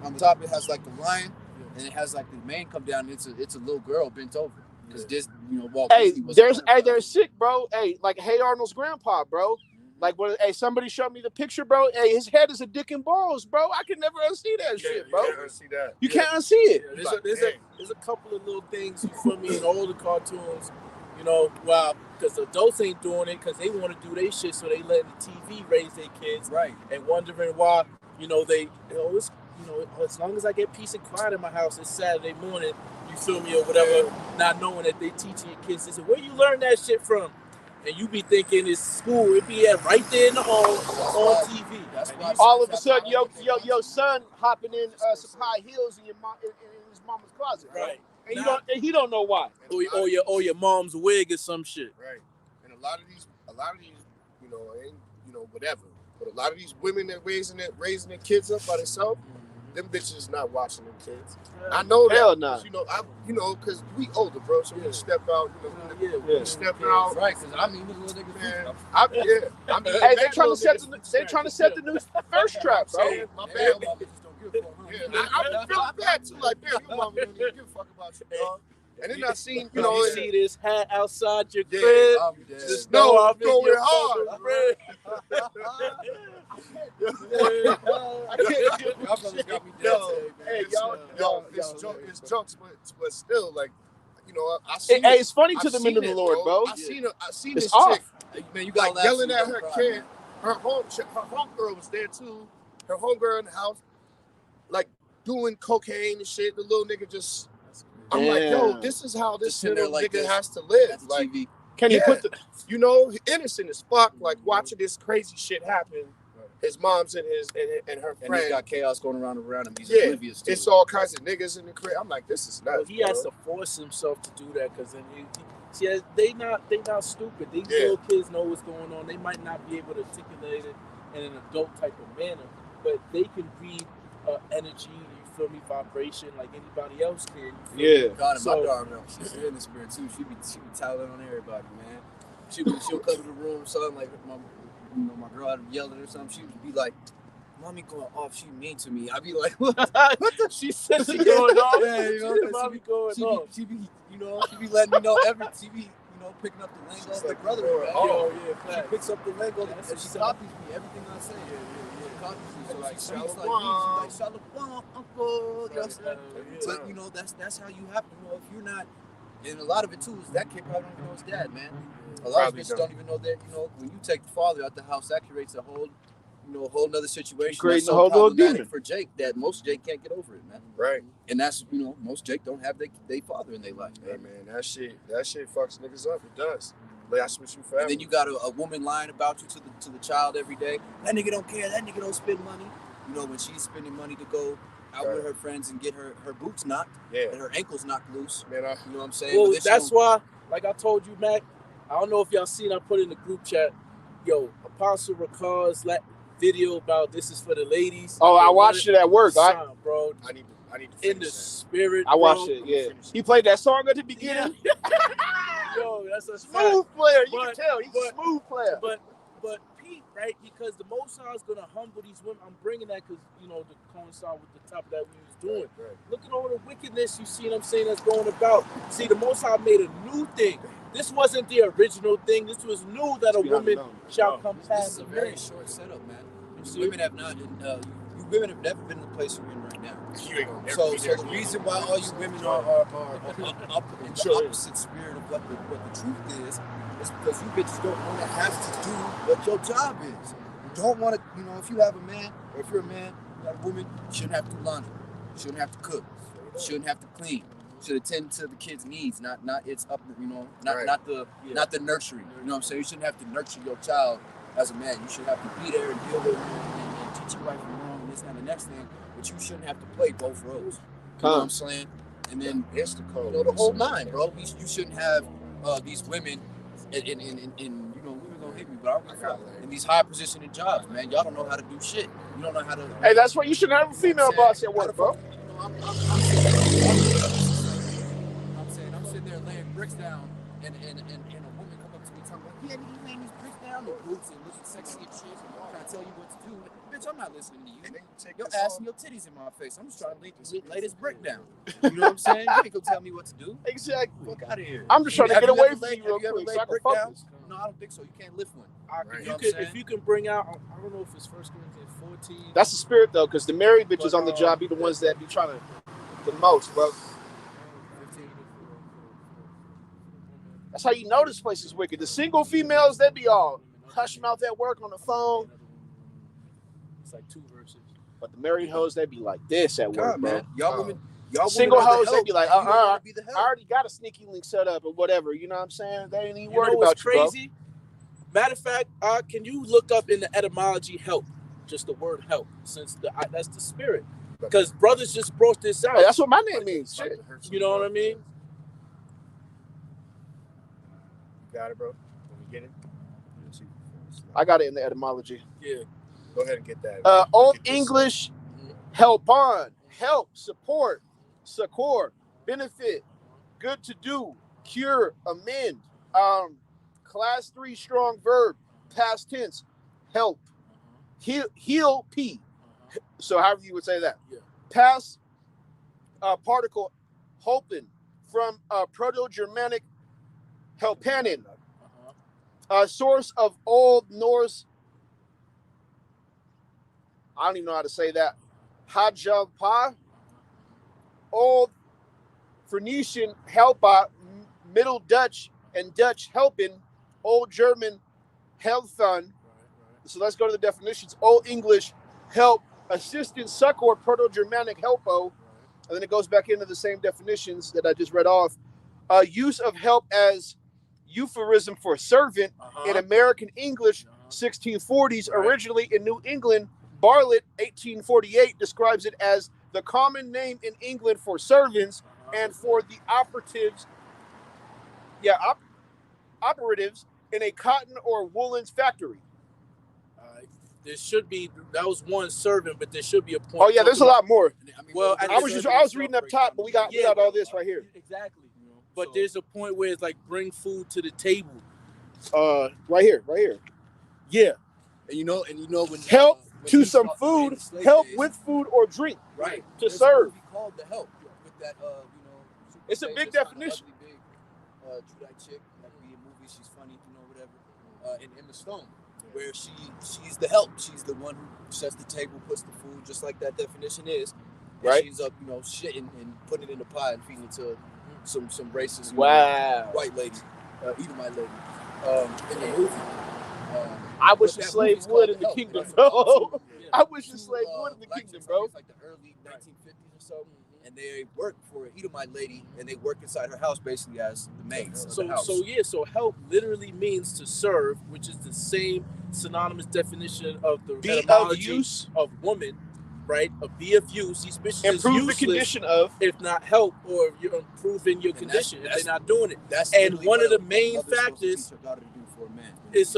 on the top it has like the lion, and it has like the mane come down. It's a little girl bent over because Disney, Walt Disney was. There's sick, bro. Hey, like Hey Arnold's grandpa, bro. Like when somebody showed me the picture, bro. Hey, his head is a dick and balls, bro. I can never unsee that shit, bro. You can't unsee that. You can't unsee it. Yeah, there's a couple of little things, you feel me, in all the cartoons, because the adults ain't doing it because they want to do their shit, so they letting the TV raise their kids, right? And wondering why, as long as I get peace and quiet in my house, it's Saturday morning, you feel me, or whatever, not knowing that they teaching your kids. They say, where you learn that shit from? and you be thinking it's school. It be at right there in the home on TV. That's why. All of a sudden, your son hopping in some high heels in his mama's closet, right? And he don't know why. Or your mom's wig or some shit, right? And a lot of these, whatever. But a lot of these women that raising their kids up by themselves, them bitches not watching them kids. I know that. Hell nah. Because we older, bro. So we step out. We step out. Right? Because I mean, little niggas. Man, hey, they trying to set the new thirst trap, bro. My bad. I feel bad too. Like, damn, your mama don't even give a fuck about you, dog. And then I seen, you see this hat outside your crib. The snow going hard. It's jokes, but still, like, I see. Hey, it's funny to the men of the Lord, bro. I seen this off. chick, man, you got like yelling at her kid. Her homegirl was there too. Her homegirl in the house, like doing cocaine and shit. The little nigga just. I'm like, yo, this is how this little nigga has to live. Like, can you put innocent as fuck, like watching this crazy shit happen. His mom's and her friend. And he got chaos going around him. He's oblivious to it's all kinds of niggas in the crib. I'm like, this is nuts. Well, he has to force himself to do that because then they not stupid. These little kids know what's going on. They might not be able to articulate it in an adult type of manner, but they can read energy. Feel me, vibration like anybody else can. God, and my daughter, she's in the spirit too. She be telling on everybody, man. She'll come to the room, something like my girl had yelled at her or something. She would be like, "Mommy going off. She mean to me." I'd be like, "What? What the?" She said she going off. Yeah, Mommy going off. She be letting me know she be picking up the lingo of the brother. She picks up the lingo and she copies me everything I say. So like Shalom, uncle. But that's how you have to know if you're not. And a lot of it too is that kid probably don't even know his dad, man. A lot of bitches don't even know that. When you take the father out the house, that creates a whole nother situation. Creating a whole little demon for Jake that most Jake can't get over it, man. Right. And that's most Jake don't have their father in their life. Hey man, that shit fucks niggas up. It does. That's what you forever. And then you got a woman lying about you to the child every day. That nigga don't care. That nigga don't spend money. When she's spending money to go out with her friends and get her boots knocked and her ankles knocked loose. Man, you know what I'm saying? Well, that's why, like I told you, Mac, I don't know if y'all seen, I put in the group chat, Apostle Ricard's video about this is for the ladies. Oh, I watched it at work. Bro. I need to in the spirit. I watched it, yeah. He played that song at the beginning. Yo, that's a smooth player. You can tell he's a smooth player. But Pete, right? Because the Most High is gonna humble these women. I'm bringing that because to coincide with the top that we was doing. Right. Look at all the wickedness you see. What I'm saying that's going about. See, the Most High made a new thing. This wasn't the original thing. This was new that a woman shall come past. This is a very short setup, man. Women have not. Women have never been in the place we're in right now. So the reason why all you women are up in the opposite spirit of what the truth is because you bitches don't want to have to do what your job is. You don't want to, if you have a man, or if you're a man, you have a woman, you shouldn't have to do laundry. You shouldn't have to cook. You shouldn't have to clean. You should attend to the kids' needs, not its up, not the nurturing. You know what I'm saying? You shouldn't have to nurture your child as a man. You should have to be there and deal with him and teach you right from wrong and this and the next thing. But you shouldn't have to play both roles. You know what I'm saying? And then it's the code. The whole nine, bro. You shouldn't have these women in women gonna hit me, but I don't give a fuck. In these high positioning jobs, man. Y'all don't know how to do shit. You don't know how to. Hey, that's why you shouldn't have a female boss at work, bro. I'm sitting there laying bricks down, and a woman come up to me talking about, yeah, you laying these bricks down, the boots and looking sexy and shit, trying to tell you what to do. Bitch, I'm not listening to you. Your ass and your titties in my face. I'm just trying to lay this brick down. You know what I'm saying? You ain't gonna tell me what to do. Exactly. Fuck out of here. I'm just trying to get away from you real quick. So I can focus. No, I don't think so. You can't lift one. If you can bring out, I don't know if it's 1 Corinthians 14. That's the spirit though, because the married bitches on the job be the ones that be trying to the most, bro. That's how you know this place is wicked. The single females, they be all hush mouth at work on the phone. It's like 2 verses. But the married hoes, they be like this at work, bro. Man. Y'all single women hoes, they be like, I already got a sneaky link set up or whatever. You know what I'm saying? They ain't even worried about you, crazy? Bro. Matter of fact, can you look up in the etymology help? Just the word help, since that's the spirit. Because brothers just brought this out. Hey, that's what my name means. Shit. You know what I mean? You got it, bro? When we get it? I got it in the etymology. Yeah. Go ahead and get that. Old English, help on, help, support, succor, benefit, good to do, cure, amend. Class 3 strong verb, past tense, help. Heal, P. So however you would say that. Yeah. Past particle, hopen, from Proto-Germanic helpanen. Source of Old Norse, I don't even know how to say that. Hajapa, Old Phoenician helpa, Middle Dutch and Dutch helpen, Old German helpthun. So let's go to the definitions. Old English help, assistance, succor, Proto-Germanic helpo, and then it goes back into the same definitions that I just read off. Use of help as euphemism for servant in American English, 1640s. Originally in New England, Bartlett, 1848, describes it as the common name in England for servants and for the operatives in a cotton or woolens factory. There should be, that was one servant, but there should be a point. Oh yeah, there's a lot more. Well, I was reading up top, but we got all this right here. Exactly. But there's a point where it's like bring food to the table. Right here. Yeah. And you know when help when to he some taught food, in slave help days, with food or drink. right To There's serve. a movie called The Help with that super It's a famous, big kinda definition. ugly, big Judite chick that be in movies. She's funny, whatever. In Emma Stone, where she's the help. She's the one who sets the table, puts the food, just like that definition is. And Right. she's up, shitting and putting it in the pot and feeding it to some racist white lady, Edomite lady, in the movie. I wish a that slave movie's would called in the Help, kingdom, right? bro. Yeah. I wish a slave would in the black kingdom, chicks, bro. It's like the early 1950s or so, and they work for an Edomite lady, and they work inside her house basically as the maids of the house. So help literally means to serve, which is the same synonymous definition of the Be of etymology use. of woman, right? Be of use. These bitches is Improve the useless condition of. if not help, or if you're improving your condition if they're not doing it. That's And literally one what of the a main mother's supposed to factors teach her daughter to do for a man. is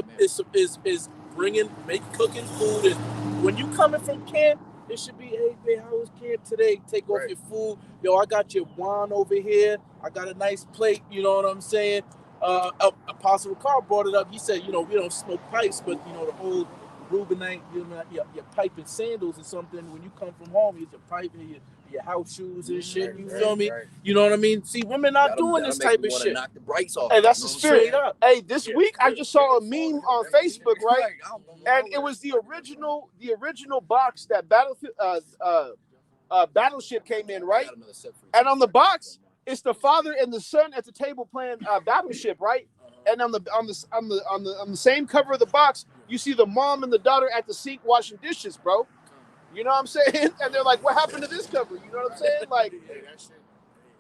cooking food. And when you coming from camp, it should be, hey babe, how was camp today? Take off your food. Yo, I got your wine over here. I got a nice plate. You know what I'm saying? Apostle Carl brought it up. He said, we don't smoke pipes, but the old Reubenite, your pipe and sandals or something. When you come from home, you get your pipe and your house shoes and shit. You feel me? Right. You know what I mean? See, women not doing this type of shit. Knock the brights off. Hey, that's the spirit. Up. Hey, this week I just saw a meme on Facebook, right? And it was the original box that Battleship came in, right? And on the box, it's the father and the son at the table playing Battleship, right? And on the same cover of the box, you see the mom and the daughter at the sink washing dishes, bro. You know what I'm saying? And they're like, what happened to this cover? You know what I'm saying? Like,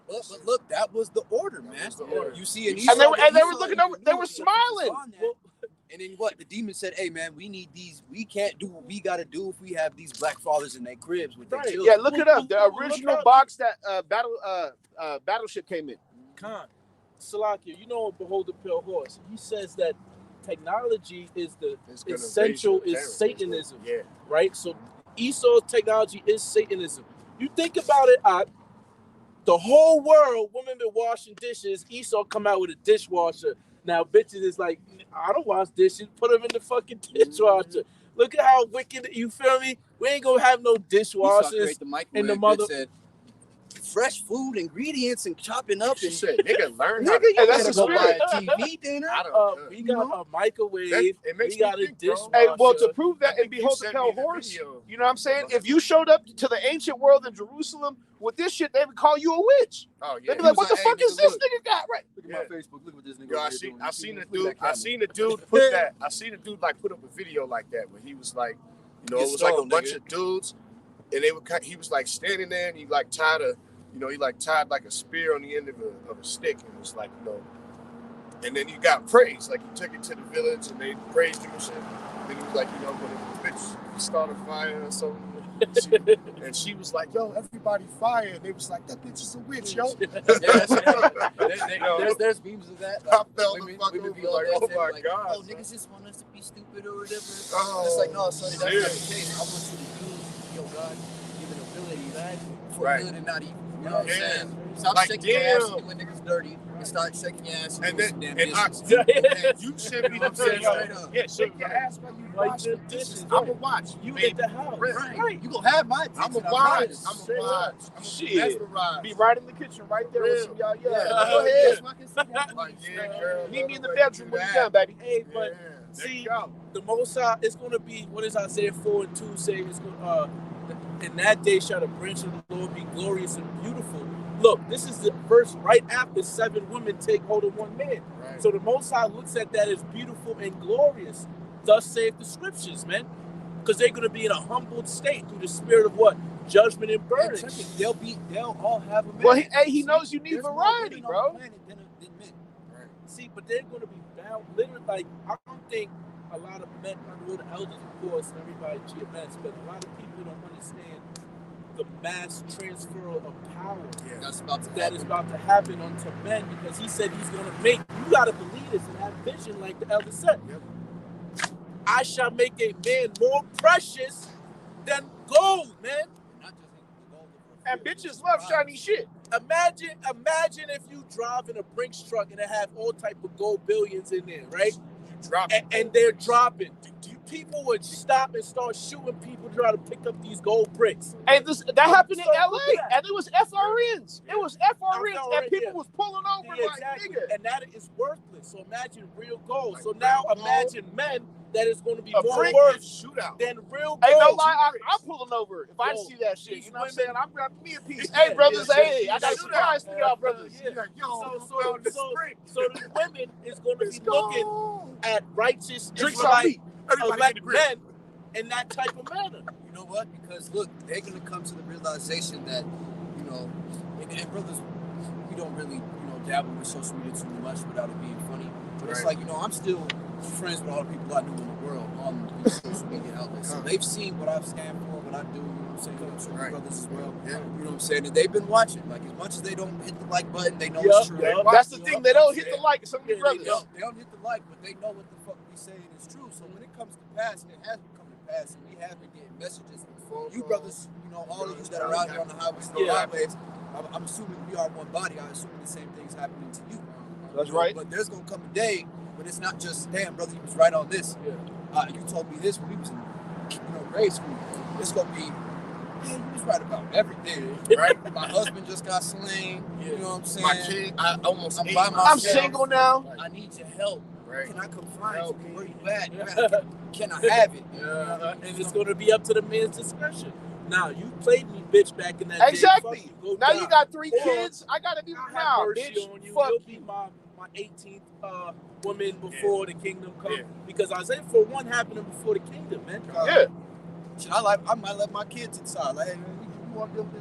but look, that was the order, man. You see, and they were looking over, they were smiling. And then what? The demon said, "Hey, man, we need these. We can't do what we got to do if we have these black fathers in their cribs with their children." Yeah, look it up. The original box that Battleship came in. Cant Salakia, Behold the Pale Horse. He says that technology is the essential is Satanism, right? So Esau's technology is Satanism. You think about it, the whole world, women been washing dishes. Esau come out with a dishwasher. Now bitches is like, I don't wash dishes. Put them in the fucking dishwasher. Look at how wicked, you feel me? We ain't gonna have no dishwashers in the mother. Said, fresh food, ingredients, and chopping up. She And said, nigga, learn how to Nigga, that's go buy a spirit. TV dinner. We got a microwave. It makes we got me a think, bro. dishwasher. Hey, well, to prove that I and think behold you the sent pale me the horse, video. you know what I'm saying? If you showed up to the ancient world in Jerusalem with this shit, they would call you a witch. Oh They'd yeah. be like, what the Hey, fuck is nigga, this look. nigga got? Right. Look at my Facebook. Look what this nigga. Yo, over here doing. I seen Look the dude. at that I seen the dude put that. I seen the dude like put up a video like that where he was like, it was like a bunch of dudes, and he was like standing there and he like tied a, he like tied like a spear on the end of a stick and was like, And then he got praised. Like, he took it to the village and they praised him and shit. Then he was like, you know, when a bitch started fire or something. And she was like, yo, everybody fire. And they was like, that bitch is a witch, yo. There's memes of that. Like, I fell women, the fuck women over, be all like, that oh shit, my like, God. oh, niggas just want us to be stupid or whatever. Oh, it's like, no, sorry, that's not the serious. case. I want you to use your God given ability for Right. good and not evil. You know what I'm Yeah. saying? Stop Like, shaking your ass damn. when niggas dirty and start shaking your ass And when then, damn and dishes. you should be the Straight saying, up. yeah, shake your ass while you Like wash the the dishes, dishes. right. I'm going to watch. You baby. at the house. Right. You gonna have my attention. I'm going to I watch. promise. I'm going to watch. I'm Shit. going to mesmerize. Be right in the kitchen, right there with some y'all. Yeah, Yeah. go ahead. Yeah. That's my consent. Like, yeah, girl. Meet me in the love way you bedroom do when you're that. done, baby. Hey, but Yeah. There see, you go. the Most High, it's going to be, what does Isaiah 4 and 2 say? It's going, in that day shall the branch of the Lord be glorious and beautiful. Look, this is the verse right after 7 women take hold of one man. Right. So the Most High looks at that as beautiful and glorious. Thus saith the scriptures, man. Because they're going to be in a humbled state through the spirit of what? Judgment and burning. They'll all have a man. Well, he knows you need There's more variety, women on bro. the planet than men. Right. See, but they're going to be bound. Literally, like, I don't think a lot of men, under the elders, of course, and everybody GMS, but a lot of people don't understand the mass transfer of power Yeah. That's about to that happen. is about to happen unto men, because he said he's going to make, you got to believe this and have vision like the elder said. Yep. I shall make a man more precious than gold, man. Not just the gold of And bitches love shiny shit. Imagine if you drive in a Brinks truck and it have all type of gold billions in there, right? You drop And they're dropping. People would stop and start shooting people trying to pick up these gold bricks. And that happened in So LA, look at that. and it was FRNs. It was FRNs, and people yeah. was pulling over Yeah, like, exactly. nigga. And that is worthless. So imagine real gold. Like So now real gold. imagine men that is going to be A more brick worth shootout. than real gold. Ain't no lie, I'm pulling over if I Yo, see that shit. these You know what I'm women- saying? I'm grabbing me a piece. Yeah, Hey, brothers, yeah, hey, yeah, I got a yeah. surprise for y'all, brothers. Yeah. You're like, yo, So the women is going to it's be looking gold. at righteous Drinks Israelite on me. Everybody elect in the grip. men in that type of manner. You know what? Because look, they're gonna come to the realization that, you know, and brothers, we don't really, dabble with social media too much without it being funny. But it's Right. like, I'm still friends with all the people I knew in the world on these social media outlets. So they've seen what I've scanned for, what I do, you know what I'm saying? I'm sure Right. brothers as well. Yeah. You know what I'm saying? And they've been watching. Like, as much as they don't hit the like button, they know Yup, it's true. yup. That's the thing. They don't hit the like. Some of these Yeah, brothers. They don't hit the like, but they know what the fuck we saying is true. So when it comes to pass, and it has come to pass, and we have been getting messages from you brothers, all of you that are out here on the highways and the byways, I'm assuming we are one body. I'm assuming the same thing's happening to you. That's right. But there's gonna come a day when it's not just, damn, brother, you was right on this. Yeah. You told me this when we was in, grade school. It's gonna be, man, you was right about everything, right? My husband just got slain. Yeah. You know what I'm saying? My kid, I'm by myself. I'm single now. I need your help. Right. Can I come find Help you? me. Where you at? Can I have it? And it's going to be up to the man's discretion. Now, you played me, bitch, back in that day. Exactly. Fuck you. Go Now die. you got 3 Or kids. I gotta be I have now, mercy bitch. on you. Fuck You'll you. be my 18th woman before the kingdom come. Yeah. Because Isaiah 4:1 happening before the kingdom, man. Yeah. Shit, I might let my kids inside. Like, hey, you want them to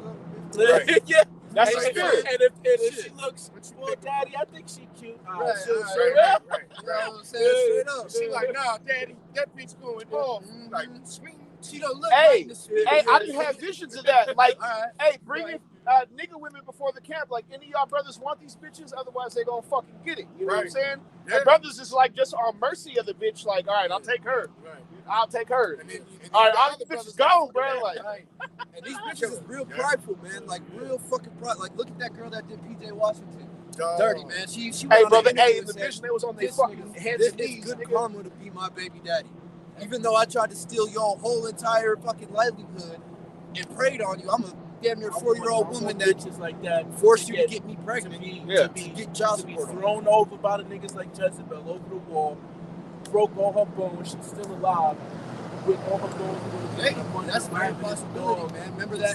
Right. Yeah. That's and, the spirit. And if she Shit. looks, What you well, think? daddy, I think she cute. Right, she'll right, straight right, up. right, You know right. what I'm saying? Straight up. She like, nah, daddy, that bitch going off. Like, swing. She don't look Hey, right in the spirit. Hey, I can have visions of that. Like, All right. hey, bring it, nigga women before the camp. Like, any of y'all brothers want these bitches? Otherwise, they gonna fucking get it. You know what I'm Right. saying? Yeah. And brothers is like just on mercy of the bitch. Like, all right, I'll take her. Right. I'll take her. And then All right, the I'm other the bitch brothers is gone, like, bro. Like, Right. And these bitches is real prideful, man. Like, real fucking pride. Like, look at that girl that did PJ Washington. dog. Dirty, man. She hey, went on brother, the interview hey, in and the said, vision, they was on their this fucking nigga, hands this and is knees, good nigga. karma to be my baby daddy. Even though I tried to steal your whole entire fucking livelihood and preyed on you, I'm a damn near 40-year-old woman that bitches like that forced you to get me pregnant. Yeah. To get child to be support on. thrown over by the niggas like Jezebel over the wall, broke all her bones, she's still alive, with all her bones. Hey, that's my possibility, man. Remember that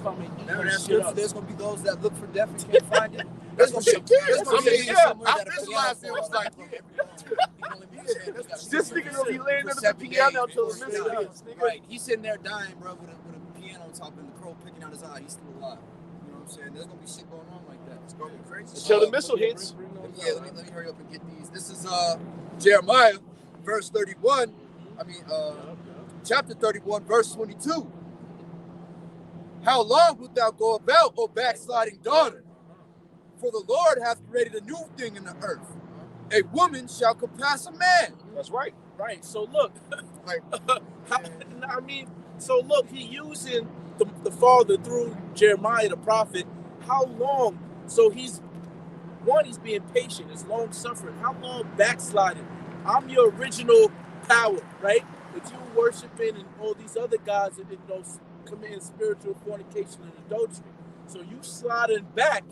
scripture? There's gonna be those that look for death and can't find it. There's gonna be a somewhere I that visualized it was like, This nigga gonna be laying under the piano until the missile hits, nigga. Right, he's sitting there dying, bro, with a piano on top and the crow picking out his eye. He's still alive. You know what I'm saying? There's gonna be shit going on like that. It's gonna be crazy. Until the missile hits. let me hurry up and get these. This is Jeremiah, verse 31. Chapter 31, verse 22. How long wilt thou go about, O backsliding daughter? For the Lord hath created a new thing in the earth. A woman shall compass a man. That's right. Right. So look, so look, he using the Father through Jeremiah the prophet. How long? So he's being patient. He's long suffering. How long backsliding? I'm your original power, right? But you worshiping and all these other gods and committing spiritual fornication and adultery. So you sliding back,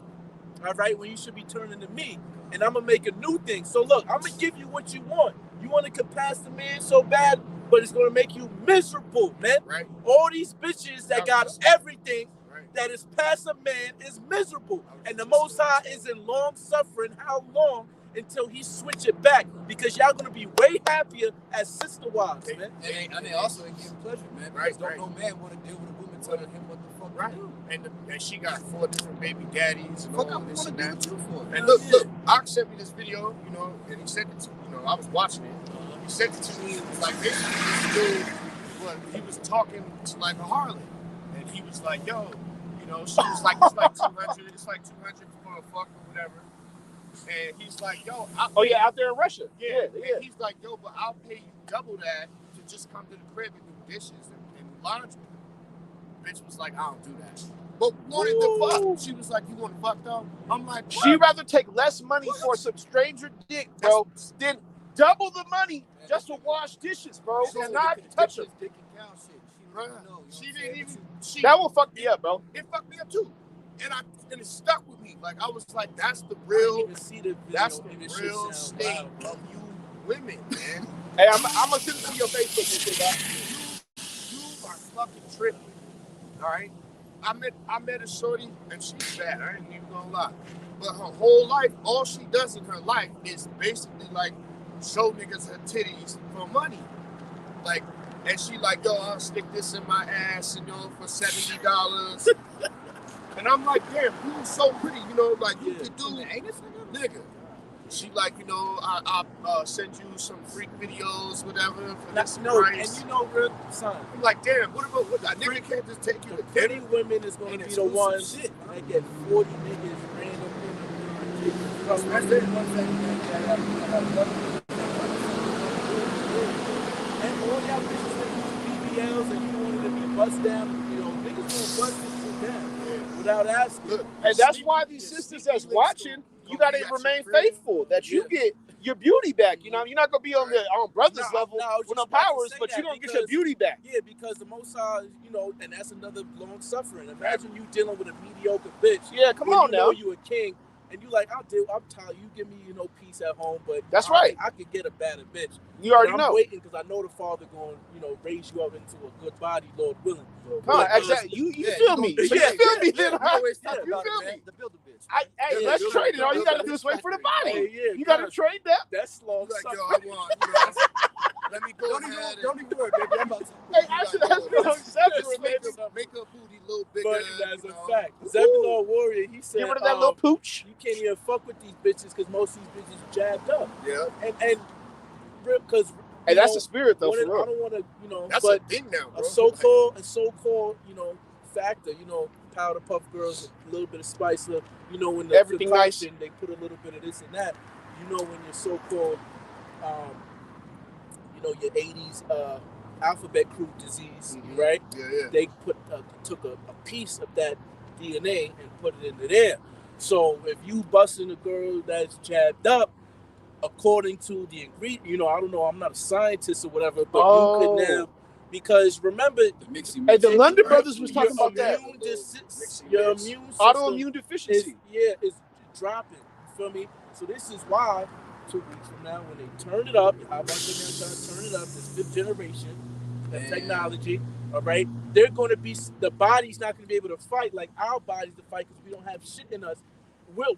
all right, when you should be turning to me. And I'm going to make a new thing. So look, I'm going to give you what you want. You want to compass the man so bad, but it's going to make you miserable, man. Right. All these bitches that got everything that is past a man is miserable. And the Most High is in long suffering. How long? Until he switch it back. Because y'all going to be way happier as sister wives, man. And they also ain't getting pleasure, man. Because no man want to deal with a woman telling him what the fuck to do. And she got 4 different baby daddies and all this and that. And look, Ox sent me this video, and he sent it to me, I was watching it. He sent it to me, and it was like basically this dude, he was talking to like a harlot. And he was like, yo, she was like, it's like 200 for a fuck or whatever. And he's like, yo, out there in Russia. Yeah. And he's like, yo, but I'll pay you double that to just come to the crib and do dishes and laundry. Bitch was like, I don't do that. But wanted to fuck. She was like, you want to fuck though? I'm like, what? She'd rather take less money for some stranger dick, bro, than double the money just to wash dishes, bro. And not touch them. She didn't even. That will fuck me up, bro. It fucked me up too. And it stuck with me. Like I was like, that's the real. That's the real state of you women, man. Hey, I'm gonna send it to your Facebook. You are fucking tripping. All right. I met a shorty and she's bad. I ain't even gonna lie. But her whole life, all she does in her life is basically like show niggas her titties for money. Like, and she like, yo, I'll stick this in my ass, for $70. And I'm like, damn, you so pretty, like you could do, nigga. She like, I'll send you some freak videos, whatever. For this price. And real son. I'm like, damn, what about that? Nigga can't just take you to dinner. Women is going to be the ones that get 40 niggas random. That's the one thing. And all y'all bitches that use BBLs and you wanted to be bust down, niggas gonna bust this shit down without asking. Look, and that's why these sisters that's watching, you gotta remain faithful. That you get your beauty back. You're not gonna be on brothers level with no powers, but you're gonna get your beauty back. Yeah, because the Most High, and that's another long suffering. Imagine you dealing with a mediocre bitch. Yeah, come on now. You a king. And you like, I'm tired. You give me, peace at home, but that's right. I could get a better bitch. You already know. I'm waiting because I know the Father going, raise you up into a good body, Lord willing. Exactly. You feel me? So you feel me? Then you feel me? The builder bitch. Hey, let's trade it. All you gotta do is wait for the body. You gotta trade that. That's long. Like, yo, I want. Let me go. Don't even worry, baby. I'm about to. Hey, actually, that's no exception. Make her booty a little bigger. But that's a fact. Zebulon Warrior, he said, get rid of that little pooch. You can't even fuck with these bitches because most of these bitches jabbed up. Yeah. And because. Hey, that's the spirit though. I don't want to, That's but a thing now, bro. a so-called, factor, powder puff girls, a little bit of spice, when the everything nice, they put a little bit of this and that. When you're so-called, your 80s alphabet crew disease, right? Yeah. They took a piece of that DNA and put it into there. So if you busting a girl that's jabbed up, according to the ingredient, I don't know, I'm not a scientist or whatever, but you could now, because remember, the London brothers was talking about that. Your immune system, autoimmune deficiency, is dropping. You feel me? So this is why 2 weeks from now, when they turn it up, how about they now trying to turn it up? This 5th generation of technology. All right, they're going to be, the body's not going to be able to fight like our bodies to fight because we don't have shit in us.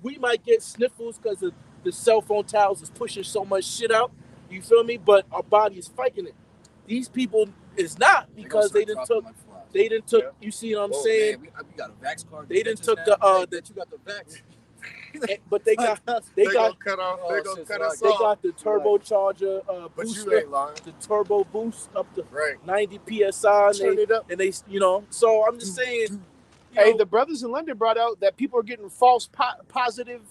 We might get sniffles because of the cell phone towers is pushing so much shit out. You feel me? But our body is fighting it. These people is not because they didn't took. You see what I'm saying? Man, we got a vax card. They didn't took that you got the vax. But they got cut off. they got the turbocharger but booster, you ain't lying. the turbo boost up to Right. 90 psi. Turn it up. And they, you know. So I'm just saying. Hey, the brothers in London brought out that people are getting false positive,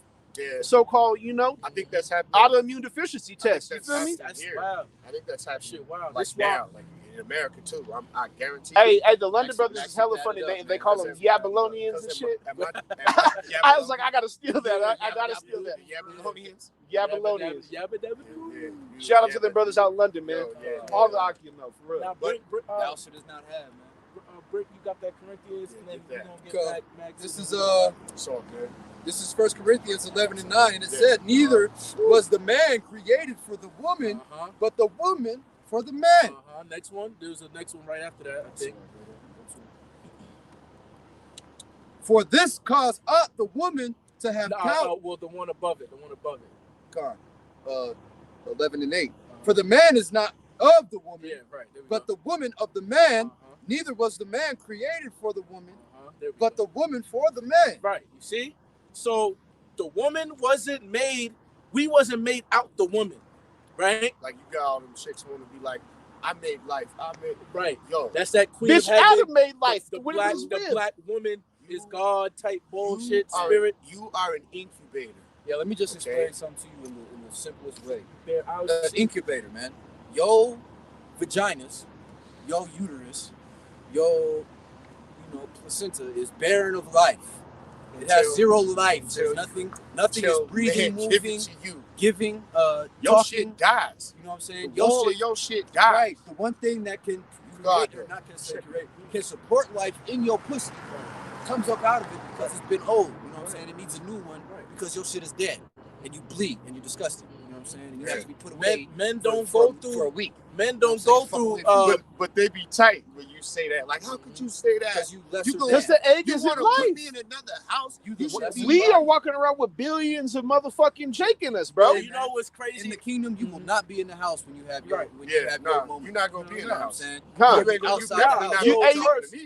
so-called, I think that's happening. autoimmune deficiency tests. You feel me? That's wild. I think that's happening. Shit, wow. Like now, like in America too. I guarantee. Hey, the London brothers is hella funny. They call them Yabalonians and shit. I was like, I gotta steal that. I gotta steal that. Yabalonians. Shout out to the brothers out in London, man. All the Aki, for real. Now, Thou shouldst not have, man. Brick, you got that Corinthians, and then we're gonna get back. This is It's all good. This is 1 Corinthians 11:9, and it said, "Neither was the man created for the woman, but the woman for the man." Next one. There's a next one right after that, I think. For this caused up the woman to have power. Well, the one above it. God, 11:8. For the man is not of the woman, but the woman of the man. Neither was the man created for the woman, but the woman for the man. Right. You see? So the woman wasn't made. We wasn't made out the woman, right? Like you got all them chicks want to be like, I made life. Right. Yo, that's that queen Bitch, of heaven. Adam made life. The black woman is God type bullshit spirit. You are an incubator. Yeah, let me just explain something to you in the simplest way. Incubator, man. Your vaginas, your uterus, your placenta is barren of life. It has zero life. There's nothing is breathing, moving, giving, your talking. shit dies. You know what I'm saying? Your shit dies. Right. The one thing that can can support life in your pussy comes up out of it because it's been old. You know what I'm saying? It needs a new one because your shit is dead and you bleed and you're disgusting. You know what I'm saying? And you have to be put away. Men don't go through for a week. Men don't go through. But they be tight when you say that. Like, how could you say that? Because the egg is in life. Put me in another house. We are walking around with billions of motherfucking Jake in us, bro. You know what's crazy? In the kingdom, you will not be in the house when you have your moment. You're not gonna be in the house.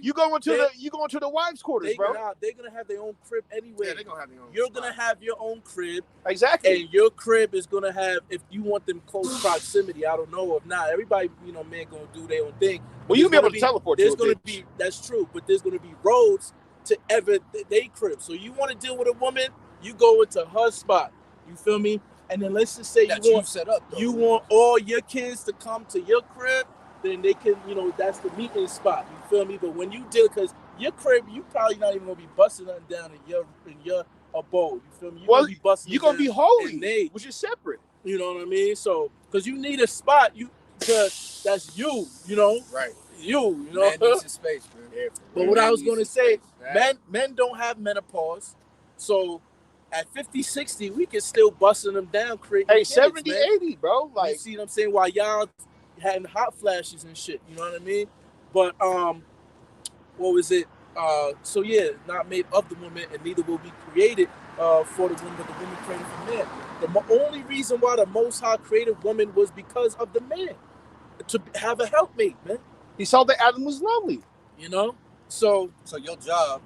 You go into the wives' quarters, bro. They're gonna have their own crib anyway. Yeah, they're gonna have their own. You're gonna have your own crib. Exactly. And your crib is gonna have, if you want them close proximity, I don't know if not. Everybody, men gonna do their own thing. Well, you'll be able to teleport. There's gonna be, that's true, but there's gonna be roads to they crib. So you want to deal with a woman, you go into her spot. You feel me? And then let's just say you want all your kids to come to your crib, then they can, that's the meeting spot. You feel me? But when you deal, because your crib, you probably not even gonna be busting nothing down in your abode. You feel me? You're gonna be holy, which is separate. You know what I mean? So, because you need a spot, because that's you, right? Man needs his space, man. Yeah, but what I was gonna say, men don't have menopause, so at 50, 60, we can still busting them down, creating kids, 70, man. 80, bro. Like, you see what I'm saying? While y'all having hot flashes and shit, you know what I mean? But what was it? So yeah, not made of the woman, and neither will be created for the woman, but the woman created for man. The only reason why the Most High created woman was because of the man, to have a helpmate, man. He saw that Adam was lovely, So your job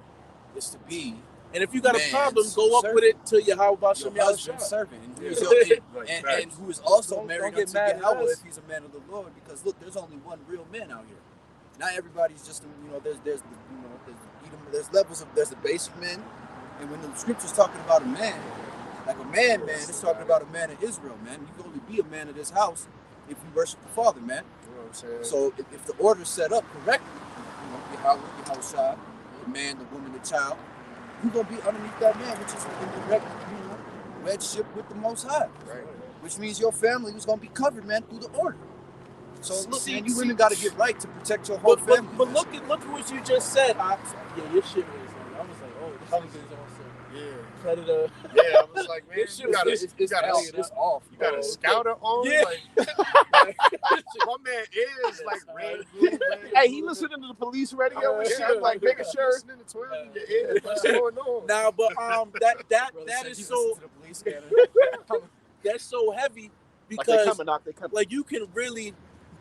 is to be. And if you got a problem, go up with it to Yahweh husband servant, and who is also married unto Yahweh if he's a man of the Lord. Because look, there's only one real man out here. Not everybody's just there's levels of there's the basic men, and when the scripture's talking about a man, like a man, it's talking about a man of Israel, man. You can only be a man of this house if you worship the Father, man. You know what I'm saying? So if the order's set up correctly, Yahweh Shai, the man, the woman, the child, you're gonna be underneath that man, which is in direct, wedship with the Most High. Right. Which means your family was gonna be covered, man, through the order. So look, man, you women gotta get right to protect your whole family. But look at what you just said. Your shit was I was like, oh, this nigga is awesome. Yeah. Predator. Yeah, I was like, man, you got a scouter on. Yeah. My man is like red, blue, red. Hey, he listening to the police radio and shit, like making sure. Listening to 12 in your ear. What's going on? Now, but that is so. That's so heavy because they coming. Like you can really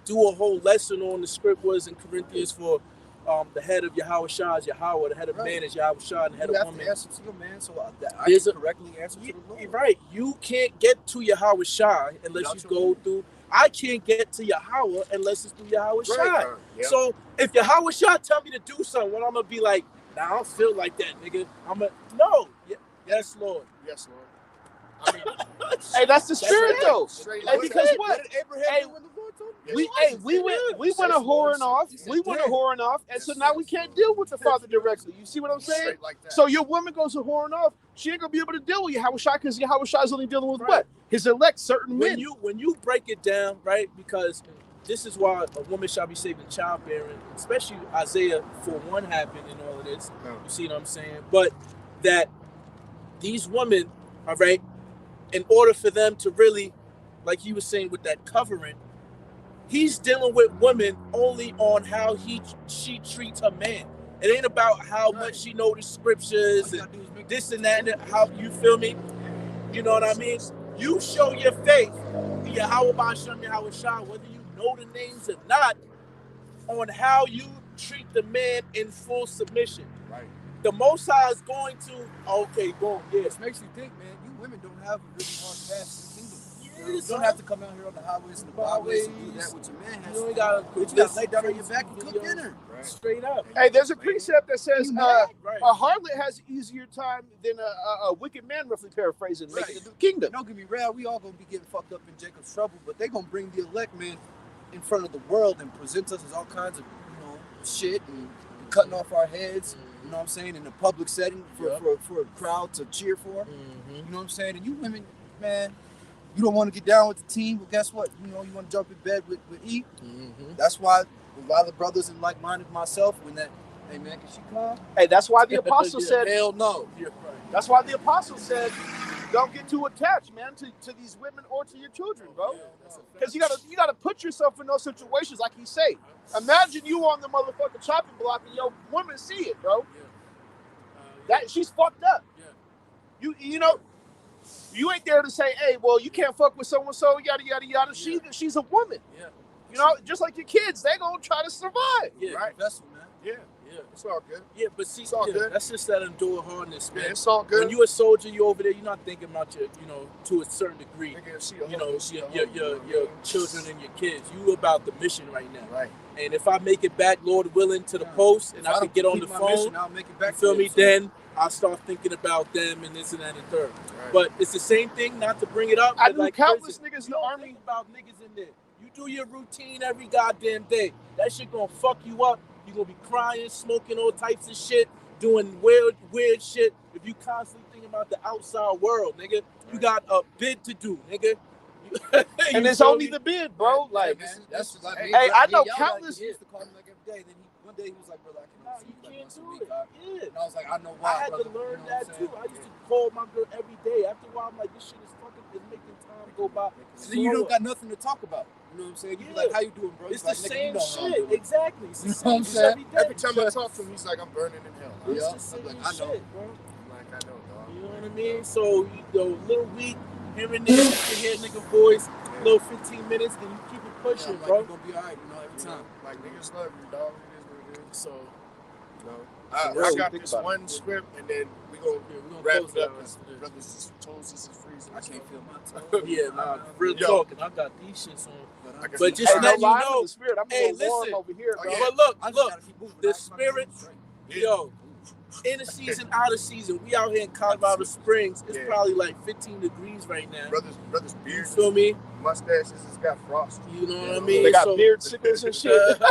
do a whole lesson on the script was in Corinthians for the head of Yahweh Shah is Yahweh, the head of man is Yahweh Shah, and the head of woman. You have to answer to your man, so I can correctly answer to the Lord. Right. You can't get to Yahweh Shah unless you go through. I can't get to Yahweh unless it's through Yahweh Shah. So if Yahweh Shah tell me to do something, what I'm gonna be like, nah, I don't feel like that, nigga. No. Yes, Lord. Yes, Lord. I mean, hey, that's the spirit though. Hey, because what? Did Abraham do when the Lord told him? We went a whoring off. We went a whoring off, and so now we can't deal with the Father directly. You see what I'm saying? Like that. So your woman goes a whoring off. She ain't gonna be able to deal with Yahweh Shai because Yahweh Shai is only dealing with what? His elect, certain men. When you break it down, right? Because this is why a woman shall be saved in childbearing, especially Isaiah 4:1 happened and all of this. You see what I'm saying? But that these women, all right, in order for them to really, like he was saying with that covering, he's dealing with women only on how she treats her man. It ain't about how much she know the scriptures and this and that, and how, you feel me? You know what I mean? You show your faith, Yahweh Ba'Shem, Yahweh Shah, whether you know the names or not, on how you treat the man in full submission. Right. The Most High is going to, okay, boom, yeah. This makes you think, man, you women don't have a really hard path in the kingdom. You don't have to come out here on the highways and the byways and do that with your man. You ain't gotta lay down on your back and cook dinner. Right. Straight up. Hey, there's a precept that says a harlot has an easier time than a wicked man, roughly paraphrasing, making it to the kingdom. Don't get me wrong, we all gonna be getting fucked up in Jacob's trouble, but they gonna bring the elect man in front of the world and present us as all kinds of, shit and cutting off our heads, you know what I'm saying, in a public setting for a crowd to cheer for. You know what I'm saying? And you women, man, you don't want to get down with the team, but guess what? You want to jump in bed with E. That's why a lot of brothers and like-minded myself, when that, hey man, can she come? Hey, that's why the apostle said, hell no. That's why the apostle said, don't get too attached, man, to these women or to your children, bro. Because you gotta put yourself in those situations, like he say. Imagine you on the motherfucking chopping block and your woman see it, bro. That she's fucked up. You know, you ain't there to say, hey, well, you can't fuck with so and so, yada yada yada. She's a woman. You know, just like your kids, they gonna try to survive. Right. Vessel, man. Yeah. It's all good. Yeah, but see, it's all good. That's just that endure hardness, man. Yeah, it's all good. When you a soldier, you over there, you're not thinking about your, to a certain degree. Your children and your kids. You about the mission right now. Right. And if I make it back, Lord willing, to the post, and I can get on the phone, mission, I'll make it back. You feel me? Then I'll start thinking about them and this and that and the third. Right. But it's the same thing, not to bring it up. I knew countless niggas in the army. Think about niggas in there. You do your routine every goddamn day. That shit gonna fuck you up. You're gonna be crying, smoking all types of shit, doing weird shit. If you constantly thinking about the outside world, nigga, you got a bid to do, nigga. And it's only the bid, bro. Like, that's like, hey, I know countless. He used to call me like every day. Then one day he was like, brother, I can't see you can't like do once a week. it. And I was like, I know why. I had to learn that too. I used to call my girl every day. After a while, I'm like, this shit is making time go by. So then you don't got nothing to talk about. You know what I'm saying? You be like, how you doing, bro? It's like, the same shit. Exactly. It's the same shit every time I talk to him, he's like, I'm burning in hell. It's the same shit, bro. I'm like, I know, dog. You know what I mean? So, little weak here and there, you can hear nigga voice, little 15 minutes, and you keep it pushing, bro. You're gonna be all right, every time. Like, niggas love you, dog. It is what it is. So, I got this one script, and then we gonna wrap it up because brothers' toes is freezing. I can't feel my toes. Yeah, nah, real talking. I got these shits on. But just let you know, hey, listen, over here, bro. But look, the spirit, yo, in the season, out of season, we out here in Colorado Springs. It's probably like 15 degrees right now. Brothers beards. You feel me? Mustaches has got frost. You know what I mean? They got beard sickles and shit.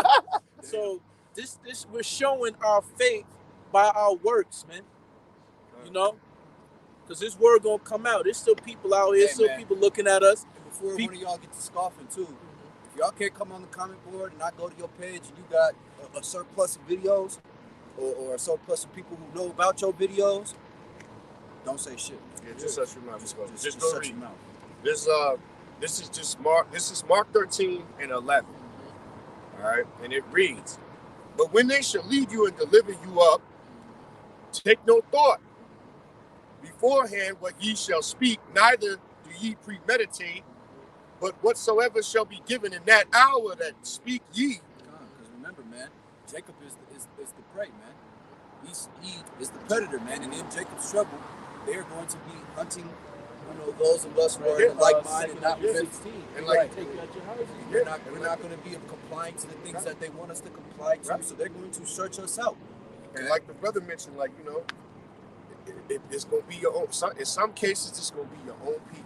So this we're showing our faith by our works, man. You know, because this word gonna come out. There's still people out here, still people looking at us. And before one of y'all get to scoffing too, if y'all can't come on the comment board and I go to your page and you got a surplus of videos or a surplus of people who know about your videos, don't say shit. Yeah, just shut your mouth. Just go shut your mouth. This is just Mark. This is Mark 13 and 11. All right, and it reads, "But when they shall lead you and deliver you up, take no thought beforehand what ye shall speak, neither do ye premeditate, but whatsoever shall be given in that hour that speak ye." Because remember, man, Jacob is the prey, man. He is the predator, man. And in Jacob's trouble, they're going to be hunting, those of us who are like minded, not 16, and like take you out your house. We're not going to be complying to the things that they want us to comply to. So they're going to search us out. And like the brother mentioned, like it's going to be your own. In some cases, it's going to be your own people.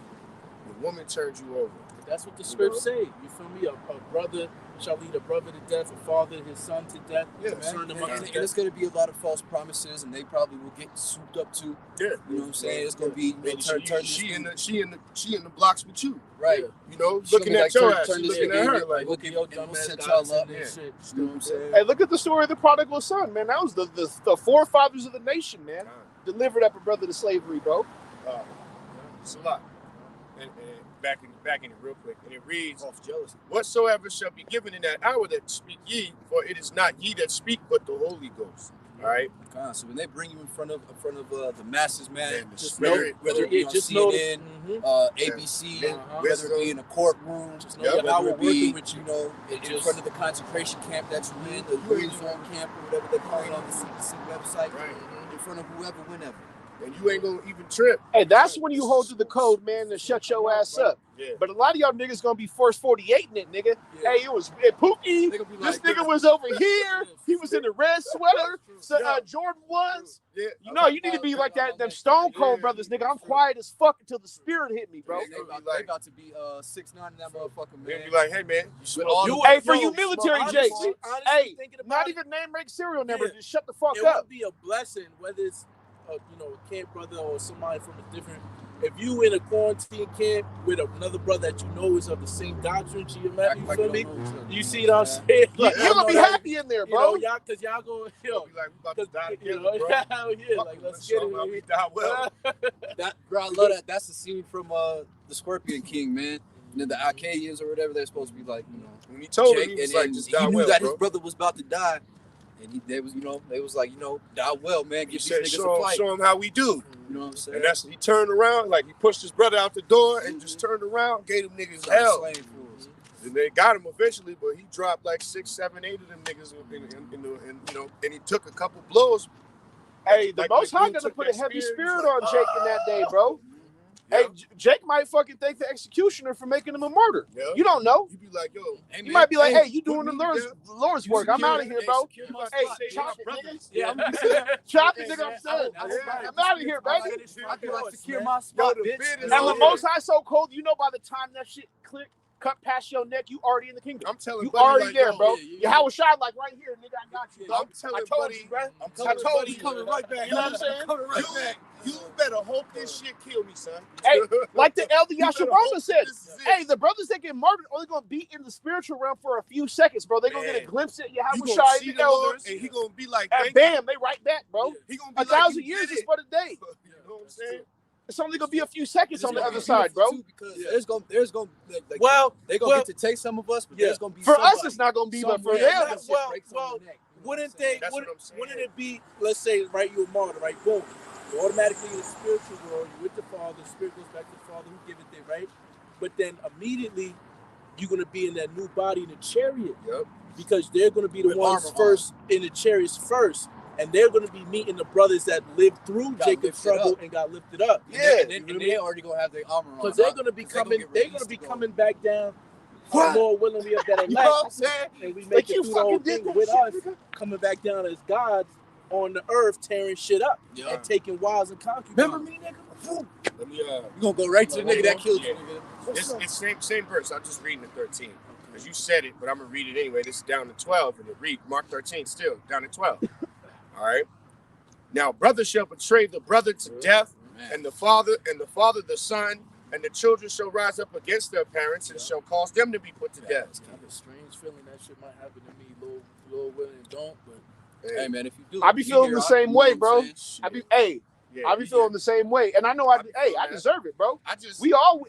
The woman turns you over. That's what the scripts say. You feel me? A brother shall lead a brother to death, a father his son to death. Yeah, and it's going to be a lot of false promises, and they probably will get souped up too. Yeah, you know what I'm saying? It's going to be she in the blocks with you, right? Looking at your ass, looking at her like, look at your dumb ass set y'all up. and shit. You know what I'm saying? Hey, look at the story of the prodigal son, man. That was the forefathers of the nation, man. Delivered up a brother to slavery, bro. It's a lot. And back in it real quick, and it reads, off jealousy. Whatsoever shall be given in that hour that speak ye, for it is not ye that speak, but the Holy Ghost. All right. So when they bring you in front of the masses, man, just whether it be on CNN, ABC, whether it be in a courtroom, whether it be with in front of the concentration camp that you're in, the uniform camp or whatever they're calling on the CDC website, in front of whoever, whenever. And you ain't gonna even trip. Hey, that's when you hold to the code, man, to shut your ass up. Yeah. But a lot of y'all niggas gonna be first 48 in it, nigga. Yeah. Hey, it was Pookie. This nigga was over here. He was in the red sweater. Jordan was. Yeah. You need to be like that. Them Stone Cold brothers, nigga. I'm quiet as fuck until the spirit hit me, bro. They about to be 6'9" in that motherfucker, man. They'll be like, hey, man. Hey, for you military Jakes. Hey, not even name rank serial number. Just shut the fuck up. It would be a blessing, whether it's a camp brother or somebody from a different. If you in a quarantine camp with another brother that you know is of the same doctrine, you feel me? You see what I'm saying? Like, you're gonna be happy in there, bro. Y'all go, like, we about to die together, bro. Like, let's get it. We die well. Bro, I love that. That's the scene from the Scorpion King, man. And then the Acadians or whatever they're supposed to be like, When he told Jake, him, he was like, just die he knew well, that bro. his brother was about to die. And they was like, die well, man. Give these niggas a fight. Show him how we do. You know what I'm saying? And he turned around, like he pushed his brother out the door and just turned around, gave them niggas hell. And they got him eventually, but he dropped like 6, 7, 8 of them niggas, and he took a couple blows. Hey, the Most High gonna put a heavy spirit on Jake in that day, bro. Hey, Jake might fucking thank the executioner for making him a martyr. Yeah. You don't know. You be like, yo. Hey, you might be like, hey, you doing the Lord's work. I'm out of here, bro. Hey, chop it, nigga. Yeah, chop it, nigga. I'm saying. I'm out of here, baby. I can like secure my spot, bitch. And the Most High so cold, by the time that shit cut past your neck, you already in the kingdom. I'm telling you already there, bro. How was shot like right here, nigga. I got you, bro. I told you, bro. I told you, coming right back. You know what I'm saying? Coming right back. You better hope this shit kill me, son. Hey, like the Elder Yasharama said, hey, the brothers that get murdered only gonna be in the spiritual realm for a few seconds, bro. They gonna get a glimpse at Yahushua and the elders, and he gonna be like, and bam, they right back, bro. He gonna be 1,000 years is but a day. You know what I'm saying? It's only gonna be a few seconds on the other side, bro. Because there's gonna they're gonna get to take some of us, but there's gonna be for us it's not gonna be, but for them, wouldn't it be? Let's say, right, you're a martyr, right? Boom. You're automatically in the spiritual world. You're with the Father. The Spirit goes back to the Father who giveth it, right? But then immediately you're gonna be in that new body in the chariot. Yep. Because they're gonna be the ones first in the chariots first. And they're going to be meeting the brothers that lived through Jacob's trouble and got lifted up. Yeah, and they already going to have their armor on. Because they're going to be coming. They're going to be coming back down. More willingly of that elect. You know what I'm saying? And we make it through the whole thing with us coming back down as gods on the earth, tearing shit up and taking wives and concubines. Remember me, nigga? Let me. You're gonna go right to the nigga that killed you. It's same verse. I'm just reading the 13. Because you said it, but I'm gonna read it anyway. This is down to 12, and it read Mark 13 still down to 12. All right. Now, brother shall betray the brother to death, and the father the son, and the children shall rise up against their parents and shall cause them to be put to death. It's kind of a strange feeling that shit might happen to me, little willing and don't. But hey, man, if you do, I be feeling the same way, bro. I be feeling the same way, and I know I deserve it, bro. We all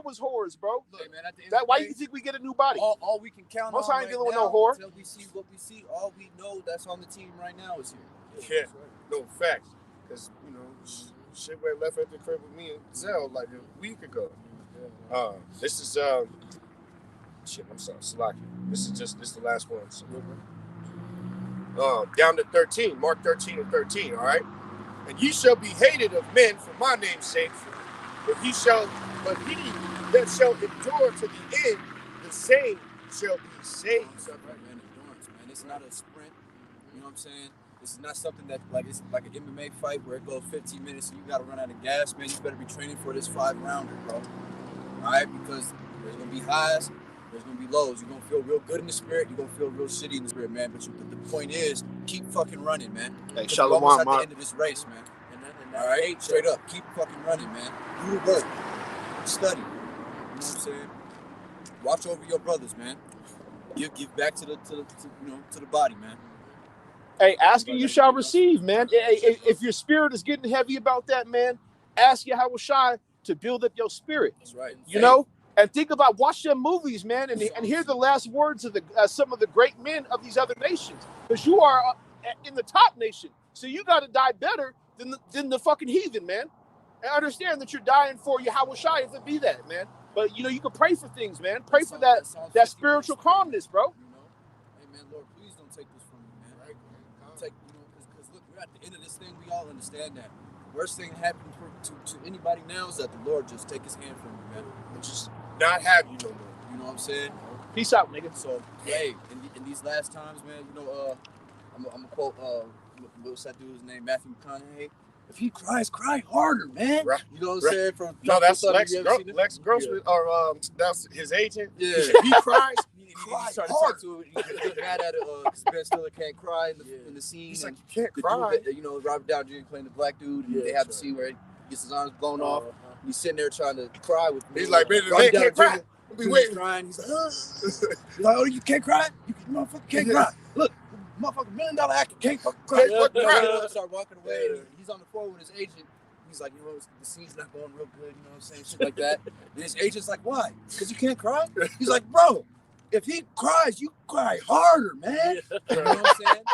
was whores, bro. Look, man, that why you think we get a new body? All we can count Most on ain't right dealing with now, no whore. until we see what we see, all we know that's on the team right now is here. Yeah, no facts. Because, shit went left at the crib with me and Zell like a week ago. This is, I'm sorry, Salaki. This is the last one. So, down to 13, Mark 13 and 13, all right? And ye shall be hated of men for my name's sake, but he that shall endure to the end, the same shall be saved. Man, endurance, man. It's not a sprint. You know what I'm saying? This is not something that it's like an MMA fight where it goes 15 minutes and you gotta run out of gas, man. You better be training for this 5-rounder, bro. All right, because there's gonna be highs, there's gonna be lows. You're gonna feel real good in the spirit. You're gonna feel real shitty in the spirit, man. But the point is, keep fucking running, man. Hey, Shalom, almost at the end of this race, man. All right, straight up, keep fucking running, man. Do the work, study. You know what I'm saying? Watch over your brothers, man. Give back to the body, man. Hey, ask and you shall receive, man. If your spirit is getting heavy about that, man, ask Yahweh Shai to build up your spirit. That's right. You know, and think about, watch them movies, man, and hear the last words of some of the great men of these other nations, because you are in the top nation, so you got to die better than the fucking heathen, man. And understand that you're dying for Yahweh Shai if it be that, man. But you know, you can pray for things, man. Pray for that spiritual calmness, bro. You know, hey man, Lord, please don't take this from me, man. Right? Because look, we're at the end of this thing. We all understand that. Worst thing happening to anybody now is that the Lord just take His hand from you, man. And just not have you no more. You know what I'm saying? Peace out, nigga. So hey, in these last times, man, you know, I'm gonna quote what's that dude's name, Matthew McConaughey. If he cries, cry harder, man. Right. You know what I'm saying? That's Lex Grossman, or that's his agent. Yeah. If he cries, cry hard. To he get mad at it because Ben Stiller can't cry in the scene. He's like, you can't cry. Dude, you know, Robert Downey Jr. playing the black dude, and they have the scene where he gets his arms blown off. He's sitting there trying to cry with me. He's like, man, the man can't cry. He's crying. He's like, oh, you can't cry? You motherfucker can't cry. Look. Motherfucker, $1 million actor can't fucking cry. Start walking away. And he's on the phone with his agent. He's like, you know, the scene's not going real good. You know what I'm saying? Shit like that. And his agent's like, why? Because you can't cry? He's like, bro, if he cries, you cry harder, man. You know what I'm saying?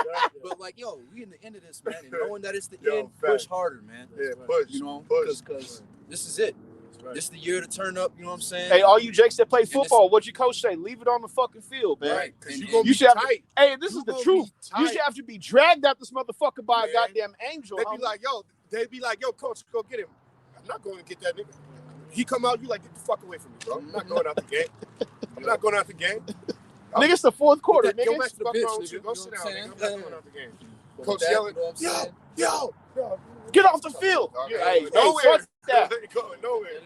But like, yo, we in the end of this, man. And knowing that it's the end, push harder, man. Yeah, push. You know, because this is it. Right. This is the year to turn up, you know what I'm saying? Hey, all you jakes that play football, what'd your coach say? Leave it on the fucking field, man. Right, because you're going to be tight. Hey, this is the truth. You should have to be dragged out this motherfucker by a goddamn angel. They'd be like, yo, coach, go get him. I'm not going to get that nigga. He come out, you like, get the fuck away from me, bro. I'm not going out the game. I'm not going out the game. Nigga, it's the fourth quarter, nigga. Go back to the bench, nigga. Go sit down, nigga. I'm not going out the game. Coach yelling, yo. Get off the field. Hey, nowhere. Ain't going nowhere.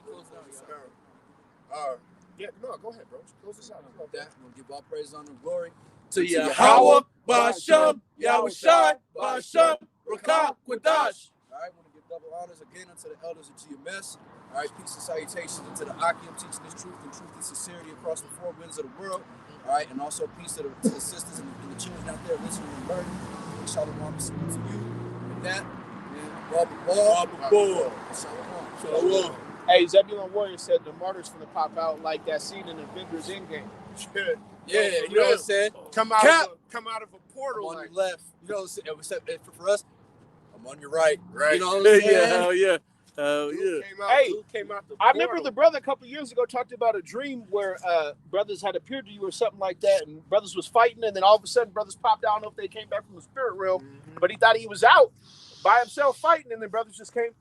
Go ahead, bro. Close this out. We'll give all praise, honor, and glory to Yahweh, Basham, Yahushai, Basham, Rakah, Quadash. All right, want to give double honors again unto the elders of GMS. All right, peace and salutations unto the Akim teaching this truth and truth and sincerity across the four winds of the world. All right, and also peace to the sisters and the children out there listening and learning. And shalom to you. With that, Shalom. Hey, Zebulon Warrior said the martyrs finna pop out like that scene in Avengers Endgame. Yeah, you know what I'm saying? Come out of a portal. I'm on your left. You know what I'm saying? Except for us, I'm on your right. Right. You know what I'm saying? Yeah, hell yeah. I remember the brother a couple years ago talked about a dream where brothers had appeared to you or something like that, and brothers was fighting, and then all of a sudden brothers popped out. I don't know if they came back from the spirit realm, but he thought he was out by himself fighting, and then brothers just came through.